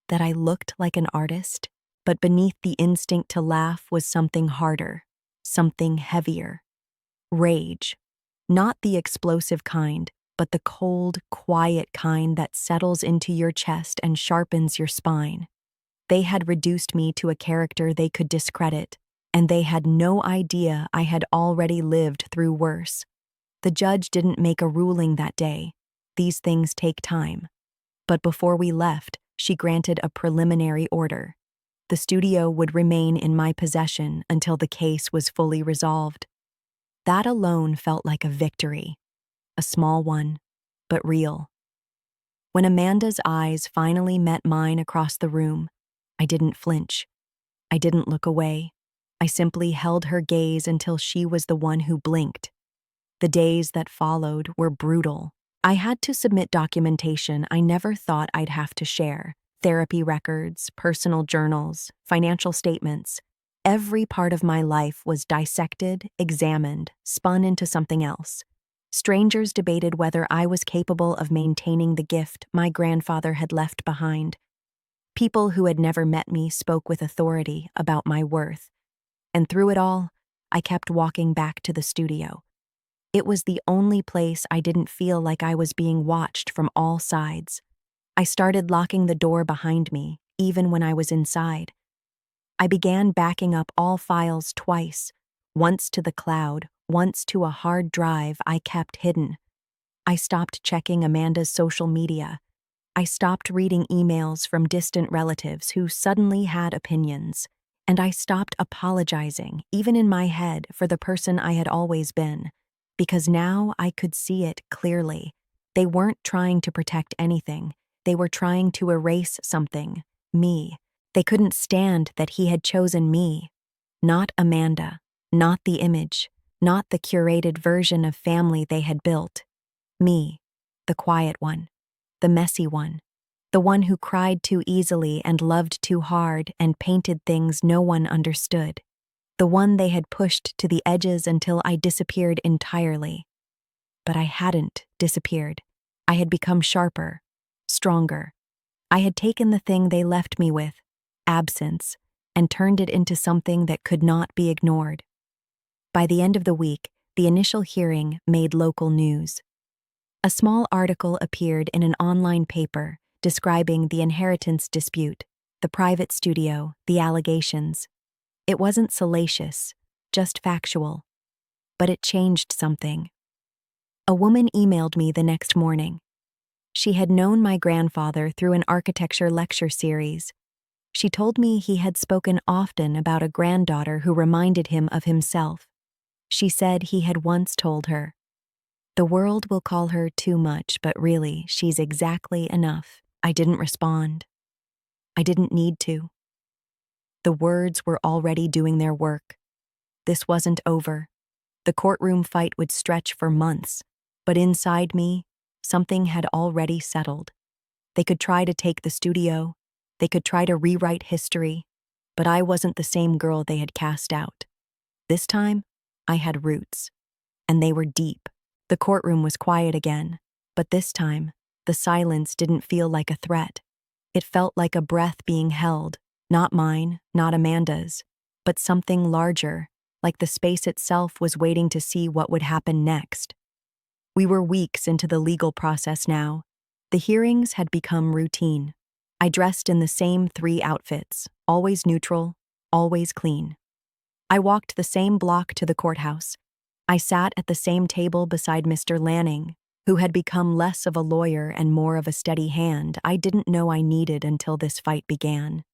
That I looked like an artist? But beneath the instinct to laugh was something harder, something heavier. Rage. Not the explosive kind, but the cold, quiet kind that settles into your chest and sharpens your spine. They had reduced me to a character they could discredit, and they had no idea I had already lived through worse. The judge didn't make a ruling that day. These things take time. But before we left, she granted a preliminary order. The studio would remain in my possession until the case was fully resolved. That alone felt like a victory. A small one, but real. When Amanda's eyes finally met mine across the room, I didn't flinch. I didn't look away. I simply held her gaze until she was the one who blinked. The days that followed were brutal. I had to submit documentation I never thought I'd have to share. Therapy records, personal journals, financial statements. Every part of my life was dissected, examined, spun into something else. Strangers debated whether I was capable of maintaining the gift my grandfather had left behind. People who had never met me spoke with authority about my worth. And through it all, I kept walking back to the studio. It was the only place I didn't feel like I was being watched from all sides. I started locking the door behind me, even when I was inside. I began backing up all files twice, once to the cloud, once to a hard drive I kept hidden. I stopped checking Amanda's social media. I stopped reading emails from distant relatives who suddenly had opinions. And I stopped apologizing, even in my head, for the person I had always been. Because now I could see it clearly. They weren't trying to protect anything. They were trying to erase something, me. They couldn't stand that he had chosen me. Not Amanda, not the image, not the curated version of family they had built. Me, the quiet one, the messy one, the one who cried too easily and loved too hard and painted things no one understood. The one they had pushed to the edges until I disappeared entirely. But I hadn't disappeared. I had become sharper, stronger. I had taken the thing they left me with, absence, and turned it into something that could not be ignored. By the end of the week, the initial hearing made local news. A small article appeared in an online paper describing the inheritance dispute, the private studio, the allegations. It wasn't salacious, just factual. But it changed something. A woman emailed me the next morning. She had known my grandfather through an architecture lecture series. She told me he had spoken often about a granddaughter who reminded him of himself. She said he had once told her, "The world will call her too much, but really, she's exactly enough." I didn't respond. I didn't need to. The words were already doing their work. This wasn't over. The courtroom fight would stretch for months, but inside me, something had already settled. They could try to take the studio, they could try to rewrite history, but I wasn't the same girl they had cast out. This time, I had roots, and they were deep. The courtroom was quiet again, but this time, the silence didn't feel like a threat. It felt like a breath being held, not mine, not Amanda's, but something larger, like the space itself was waiting to see what would happen next. We were weeks into the legal process now. The hearings had become routine. I dressed in the same 3 outfits, always neutral, always clean. I walked the same block to the courthouse. I sat at the same table beside Mr. Lanning, who had become less of a lawyer and more of a steady hand I didn't know I needed until this fight began.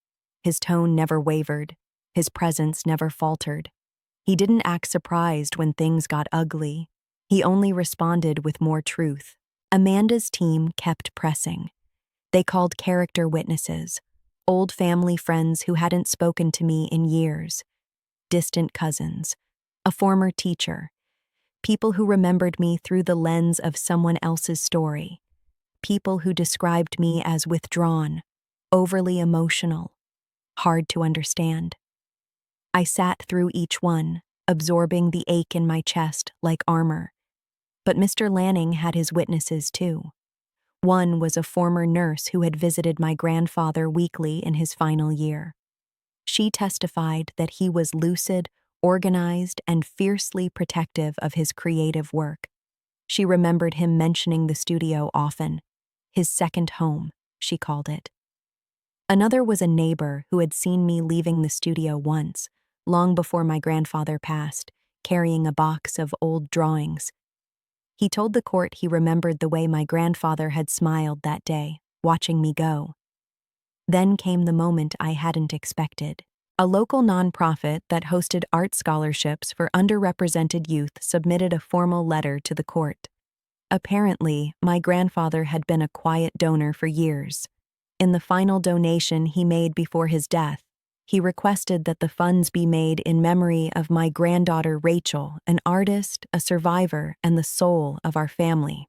His tone never wavered. His presence never faltered. He didn't act surprised when things got ugly. He only responded with more truth. Amanda's team kept pressing. They called character witnesses, old family friends who hadn't spoken to me in years, distant cousins, a former teacher, people who remembered me through the lens of someone else's story, people who described me as withdrawn, overly emotional, hard to understand. I sat through each one, absorbing the ache in my chest like armor. But Mr. Lanning had his witnesses too. One was a former nurse who had visited my grandfather weekly in his final year. She testified that he was lucid, organized, and fiercely protective of his creative work. She remembered him mentioning the studio often. His second home, she called it. Another was a neighbor who had seen me leaving the studio once, long before my grandfather passed, carrying a box of old drawings. He told the court he remembered the way my grandfather had smiled that day, watching me go. Then came the moment I hadn't expected. A local nonprofit that hosted art scholarships for underrepresented youth submitted a formal letter to the court. Apparently, my grandfather had been a quiet donor for years. In the final donation he made before his death, he requested that the funds be made in memory of my granddaughter Rachel, an artist, a survivor, and the soul of our family.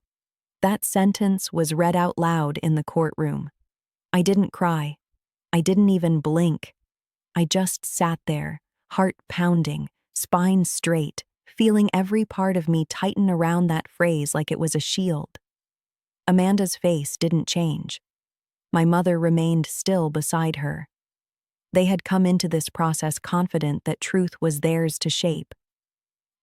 That sentence was read out loud in the courtroom. I didn't cry. I didn't even blink. I just sat there, heart pounding, spine straight, feeling every part of me tighten around that phrase like it was a shield. Amanda's face didn't change. My mother remained still beside her. They had come into this process confident that truth was theirs to shape,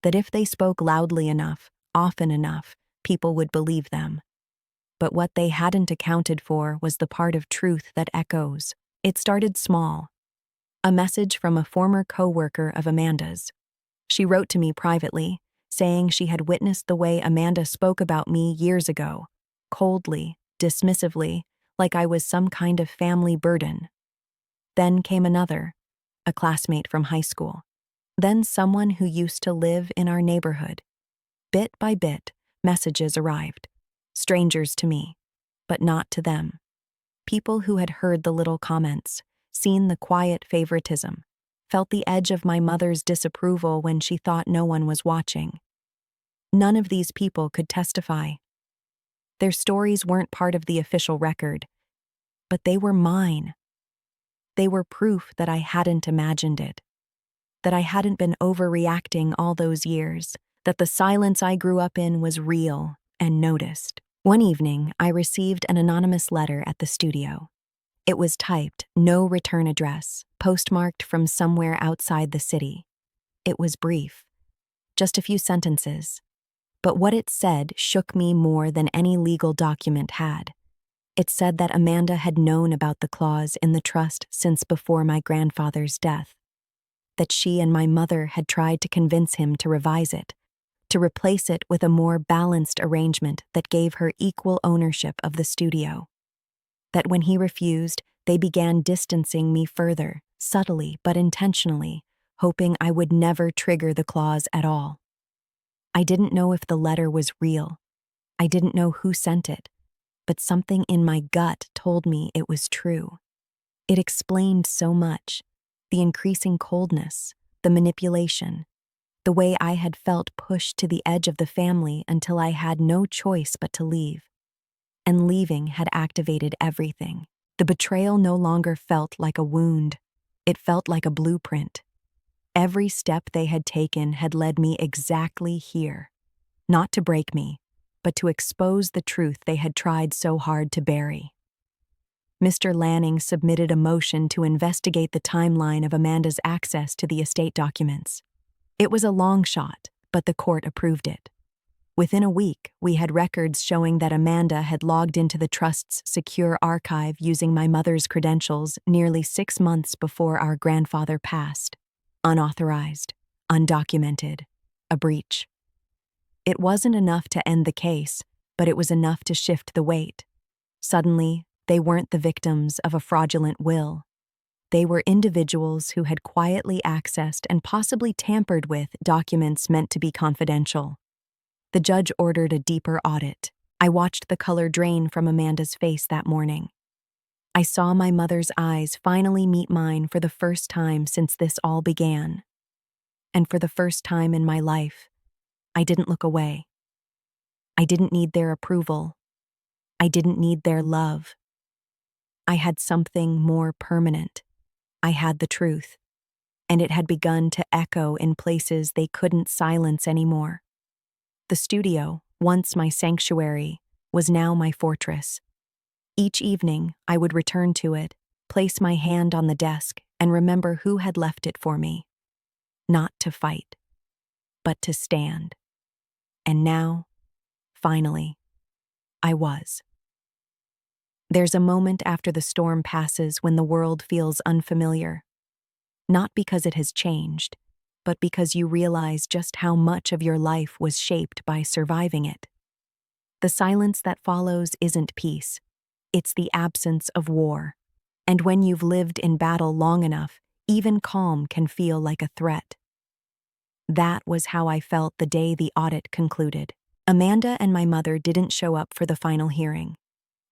that if they spoke loudly enough, often enough, people would believe them. But what they hadn't accounted for was the part of truth that echoes. It started small. A message from a former co-worker of Amanda's. She wrote to me privately, saying she had witnessed the way Amanda spoke about me years ago, coldly, dismissively, like I was some kind of family burden. Then came another, a classmate from high school. Then someone who used to live in our neighborhood. Bit by bit, messages arrived. Strangers to me, but not to them. People who had heard the little comments, seen the quiet favoritism, felt the edge of my mother's disapproval when she thought no one was watching. None of these people could testify. Their stories weren't part of the official record, but they were mine. They were proof that I hadn't imagined it, that I hadn't been overreacting all those years, that the silence I grew up in was real and noticed. One evening, I received an anonymous letter at the studio. It was typed, no return address, postmarked from somewhere outside the city. It was brief, just a few sentences, but what it said shook me more than any legal document had. It said that Amanda had known about the clause in the trust since before my grandfather's death, that she and my mother had tried to convince him to revise it, to replace it with a more balanced arrangement that gave her equal ownership of the studio. That when he refused, they began distancing me further, subtly but intentionally, hoping I would never trigger the clause at all. I didn't know if the letter was real. I didn't know who sent it, but something in my gut told me it was true. It explained so much: the increasing coldness, the manipulation, the way I had felt pushed to the edge of the family until I had no choice but to leave. And leaving had activated everything. The betrayal no longer felt like a wound. It felt like a blueprint. Every step they had taken had led me exactly here. Not to break me, but to expose the truth they had tried so hard to bury. Mr. Lanning submitted a motion to investigate the timeline of Amanda's access to the estate documents. It was a long shot, but the court approved it. Within a week, we had records showing that Amanda had logged into the trust's secure archive using my mother's credentials nearly 6 months before our grandfather passed. Unauthorized, undocumented, a breach. It wasn't enough to end the case, but it was enough to shift the weight. Suddenly, they weren't the victims of a fraudulent will. They were individuals who had quietly accessed and possibly tampered with documents meant to be confidential. The judge ordered a deeper audit. I watched the color drain from Amanda's face that morning. I saw my mother's eyes finally meet mine for the first time since this all began. And for the first time in my life, I didn't look away. I didn't need their approval. I didn't need their love. I had something more permanent. I had the truth, and it had begun to echo in places they couldn't silence anymore. The studio, once my sanctuary, was now my fortress. Each evening, I would return to it, place my hand on the desk, and remember who had left it for me. Not to fight, but to stand. And now, finally, I was. There's a moment after the storm passes when the world feels unfamiliar. Not because it has changed, but because you realize just how much of your life was shaped by surviving it. The silence that follows isn't peace. It's the absence of war. And when you've lived in battle long enough, even calm can feel like a threat. That was how I felt the day the audit concluded. Amanda and my mother didn't show up for the final hearing.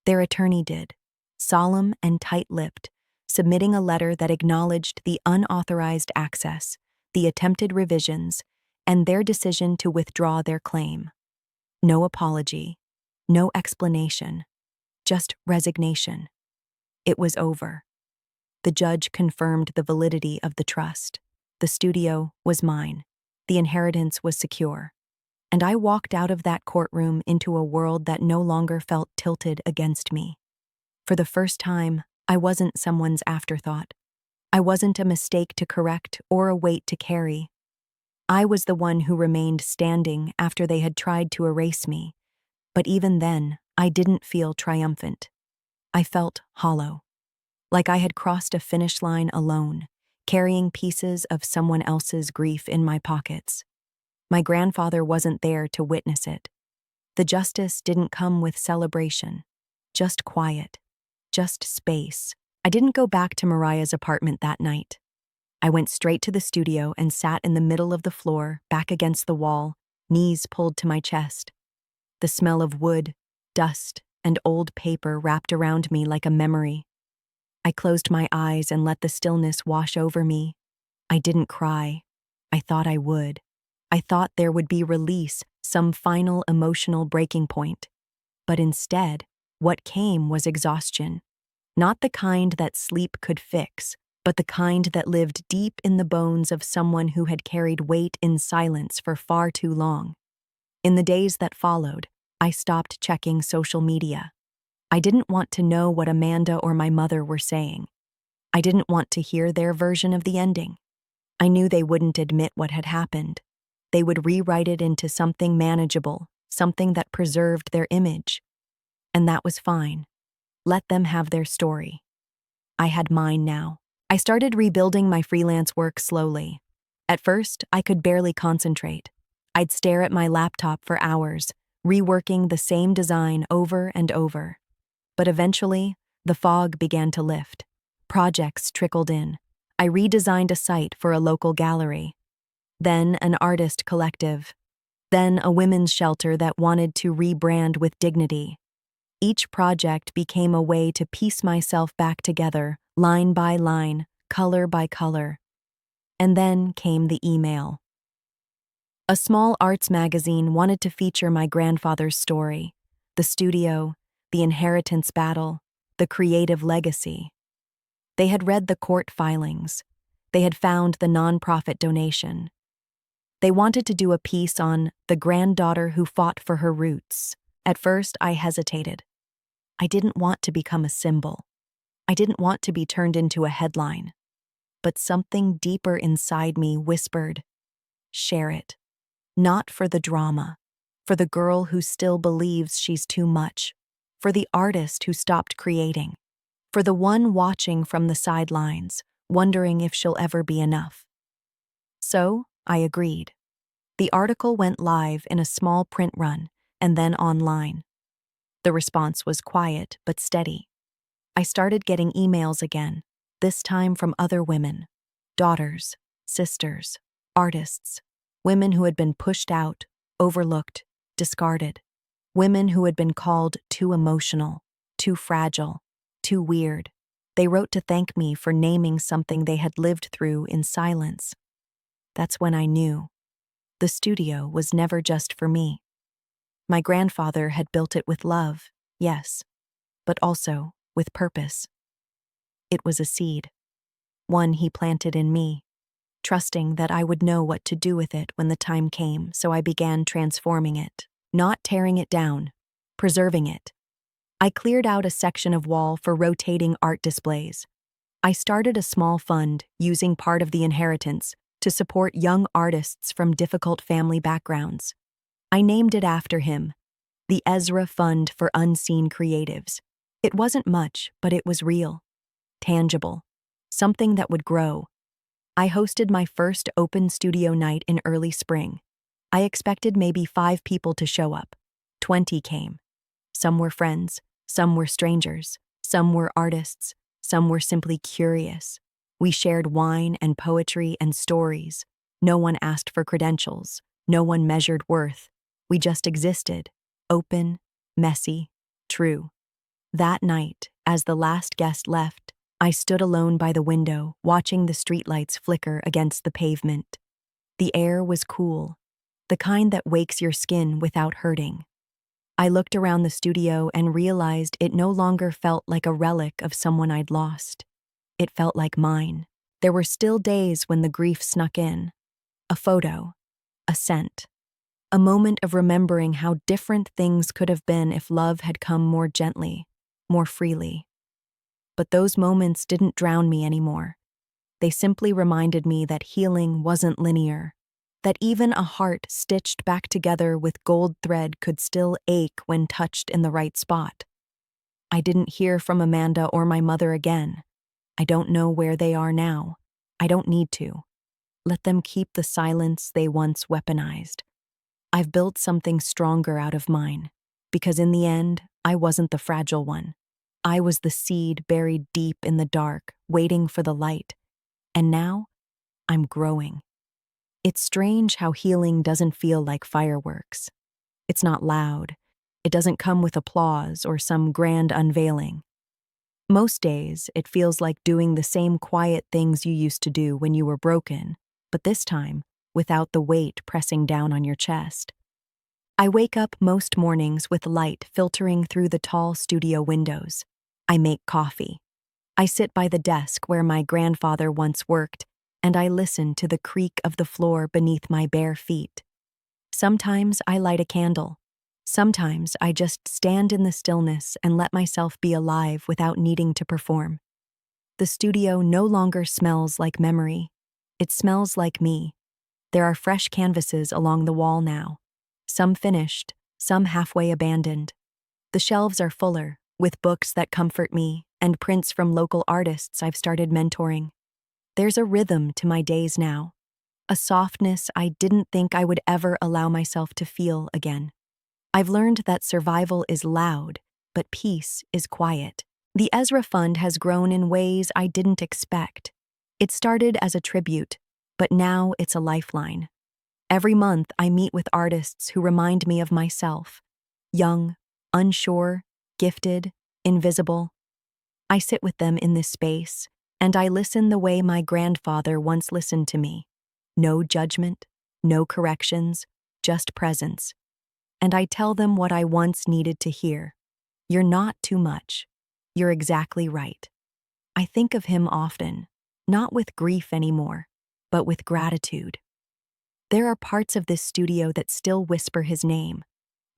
Their attorney did, solemn and tight-lipped, submitting a letter that acknowledged the unauthorized access, the attempted revisions, and their decision to withdraw their claim. No apology, no explanation, just resignation. It was over. The judge confirmed the validity of the trust. The studio was mine. The inheritance was secure. And I walked out of that courtroom into a world that no longer felt tilted against me. For the first time, I wasn't someone's afterthought. I wasn't a mistake to correct or a weight to carry. I was the one who remained standing after they had tried to erase me. But even then, I didn't feel triumphant. I felt hollow, like I had crossed a finish line alone, carrying pieces of someone else's grief in my pockets. My grandfather wasn't there to witness it. The justice didn't come with celebration, just quiet, just space. I didn't go back to Mariah's apartment that night. I went straight to the studio and sat in the middle of the floor, back against the wall, knees pulled to my chest. The smell of wood, dust, and old paper wrapped around me like a memory. I closed my eyes and let the stillness wash over me. I didn't cry. I thought I would. I thought there would be release, some final emotional breaking point. But instead, what came was exhaustion. Not the kind that sleep could fix, but the kind that lived deep in the bones of someone who had carried weight in silence for far too long. In the days that followed, I stopped checking social media. I didn't want to know what Amanda or my mother were saying. I didn't want to hear their version of the ending. I knew they wouldn't admit what had happened. They would rewrite it into something manageable, something that preserved their image. And that was fine. Let them have their story. I had mine now. I started rebuilding my freelance work slowly. At first, I could barely concentrate. I'd stare at my laptop for hours, reworking the same design over and over. But eventually, the fog began to lift. Projects trickled in. I redesigned a site for a local gallery. Then an artist collective. Then a women's shelter that wanted to rebrand with dignity. Each project became a way to piece myself back together, line by line, color by color. And then came the email. A small arts magazine wanted to feature my grandfather's story, the studio, the inheritance battle, the creative legacy. They had read the court filings. They had found the nonprofit donation. They wanted to do a piece on the granddaughter who fought for her roots. At first, I hesitated. I didn't want to become a symbol. I didn't want to be turned into a headline. But something deeper inside me whispered, share it. Not for the drama, for the girl who still believes she's too much, for the artist who stopped creating, for the one watching from the sidelines, wondering if she'll ever be enough. So, I agreed. The article went live in a small print run and then online. The response was quiet but steady. I started getting emails again, this time from other women, daughters, sisters, artists, women who had been pushed out, overlooked, discarded, women who had been called too emotional, too fragile, too weird. They wrote to thank me for naming something they had lived through in silence. That's when I knew. The studio was never just for me. My grandfather had built it with love, yes, but also with purpose. It was a seed, one he planted in me, trusting that I would know what to do with it when the time came, so I began transforming it, not tearing it down, preserving it. I cleared out a section of wall for rotating art displays. I started a small fund using part of the inheritance to support young artists from difficult family backgrounds. I named it after him, the Ezra Fund for Unseen Creatives. It wasn't much, but it was real, tangible, something that would grow. I hosted my first open studio night in early spring. I expected maybe 5 people to show up. 20 came. Some were friends, some were strangers, some were artists, some were simply curious. We shared wine and poetry and stories. No one asked for credentials. No one measured worth. We just existed, open, messy, true. That night, as the last guest left, I stood alone by the window, watching the streetlights flicker against the pavement. The air was cool, the kind that wakes your skin without hurting. I looked around the studio and realized it no longer felt like a relic of someone I'd lost. It felt like mine. There were still days when the grief snuck in. A photo, a scent, a moment of remembering how different things could have been if love had come more gently, more freely. But those moments didn't drown me anymore. They simply reminded me that healing wasn't linear, that even a heart stitched back together with gold thread could still ache when touched in the right spot. I didn't hear from Amanda or my mother again. I don't know where they are now. I don't need to. Let them keep the silence they once weaponized. I've built something stronger out of mine, because in the end, I wasn't the fragile one. I was the seed buried deep in the dark, waiting for the light. And now, I'm growing. It's strange how healing doesn't feel like fireworks. It's not loud. It doesn't come with applause or some grand unveiling. Most days, it feels like doing the same quiet things you used to do when you were broken, but this time, without the weight pressing down on your chest. I wake up most mornings with light filtering through the tall studio windows. I make coffee. I sit by the desk where my grandfather once worked, and I listen to the creak of the floor beneath my bare feet. Sometimes I light a candle. Sometimes I just stand in the stillness and let myself be alive without needing to perform. The studio no longer smells like memory. It smells like me. There are fresh canvases along the wall now. Some finished, some halfway abandoned. The shelves are fuller, with books that comfort me and prints from local artists I've started mentoring. There's a rhythm to my days now, a softness I didn't think I would ever allow myself to feel again. I've learned that survival is loud, but peace is quiet. The Ezra Fund has grown in ways I didn't expect. It started as a tribute, but now it's a lifeline. Every month I meet with artists who remind me of myself. Young, unsure, gifted, invisible. I sit with them in this space, and I listen the way my grandfather once listened to me. No judgment, no corrections, just presence. And I tell them what I once needed to hear. You're not too much. You're exactly right. I think of him often, not with grief anymore, but with gratitude. There are parts of this studio that still whisper his name,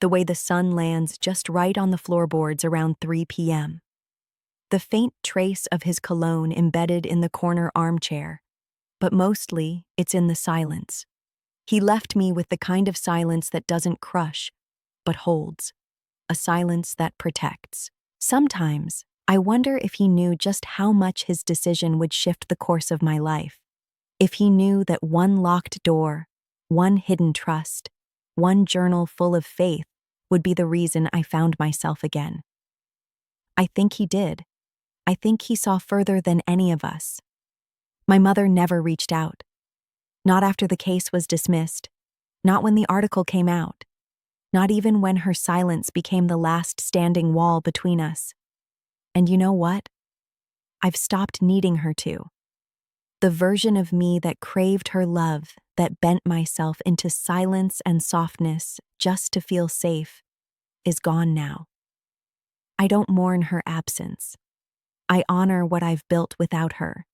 the way the sun lands just right on the floorboards around 3 p.m. The faint trace of his cologne embedded in the corner armchair, but mostly it's in the silence. He left me with the kind of silence that doesn't crush, but holds, a silence that protects. Sometimes, I wonder if he knew just how much his decision would shift the course of my life. If he knew that one locked door, one hidden trust, one journal full of faith would be the reason I found myself again. I think he did. I think he saw further than any of us. My mother never reached out. Not after the case was dismissed. Not when the article came out. Not even when her silence became the last standing wall between us. And you know what? I've stopped needing her to. The version of me that craved her love, that bent myself into silence and softness just to feel safe, is gone now. I don't mourn her absence. I honor what I've built without her.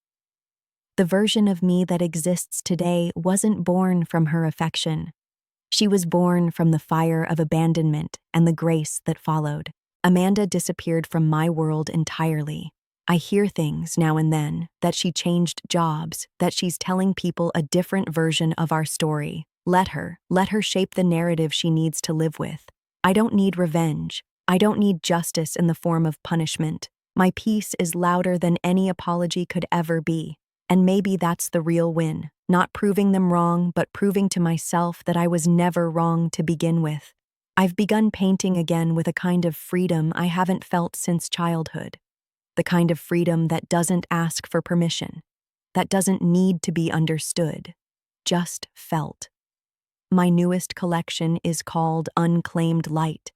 The version of me that exists today wasn't born from her affection. She was born from the fire of abandonment and the grace that followed. Amanda disappeared from my world entirely. I hear things now and then, that she changed jobs, that she's telling people a different version of our story. Let her shape the narrative she needs to live with. I don't need revenge. I don't need justice in the form of punishment. My peace is louder than any apology could ever be. And maybe that's the real win. Not proving them wrong, but proving to myself that I was never wrong to begin with. I've begun painting again with a kind of freedom I haven't felt since childhood. The kind of freedom that doesn't ask for permission, that doesn't need to be understood, just felt. My newest collection is called Unclaimed Light.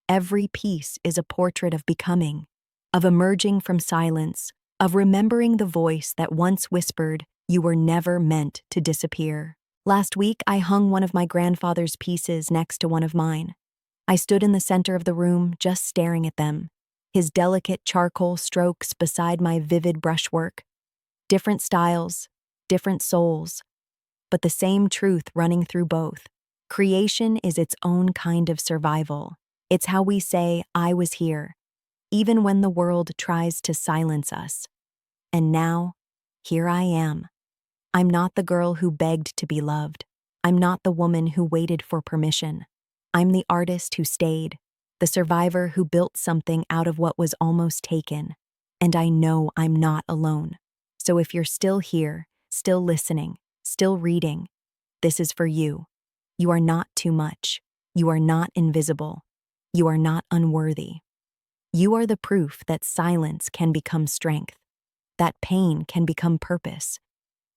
Every piece is a portrait of becoming, of emerging from silence, of remembering the voice that once whispered, "You were never meant to disappear." Last week, I hung one of my grandfather's pieces next to one of mine. I stood in the center of the room, just staring at them, his delicate charcoal strokes beside my vivid brushwork. Different styles, different souls, but the same truth running through both. Creation is its own kind of survival. It's how we say, I was here, even when the world tries to silence us. And now, here I am. I'm not the girl who begged to be loved. I'm not the woman who waited for permission. I'm the artist who stayed, the survivor who built something out of what was almost taken. And I know I'm not alone. So if you're still here, still listening, still reading, this is for you. You are not too much. You are not invisible. You are not unworthy. You are the proof that silence can become strength, that pain can become purpose,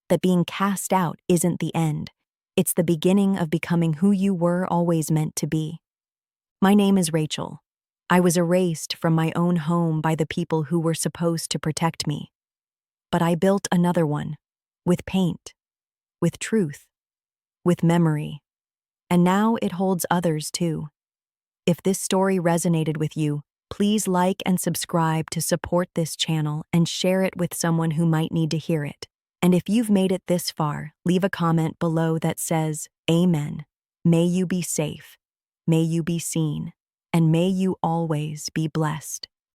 that being cast out isn't the end. It's the beginning of becoming who you were always meant to be. My name is Rachel. I was erased from my own home by the people who were supposed to protect me. But I built another one, with paint, with truth, with memory. And now it holds others too. If this story resonated with you, please like and subscribe to support this channel and share it with someone who might need to hear it. And if you've made it this far, leave a comment below that says, Amen. May you be safe, may you be seen, and may you always be blessed.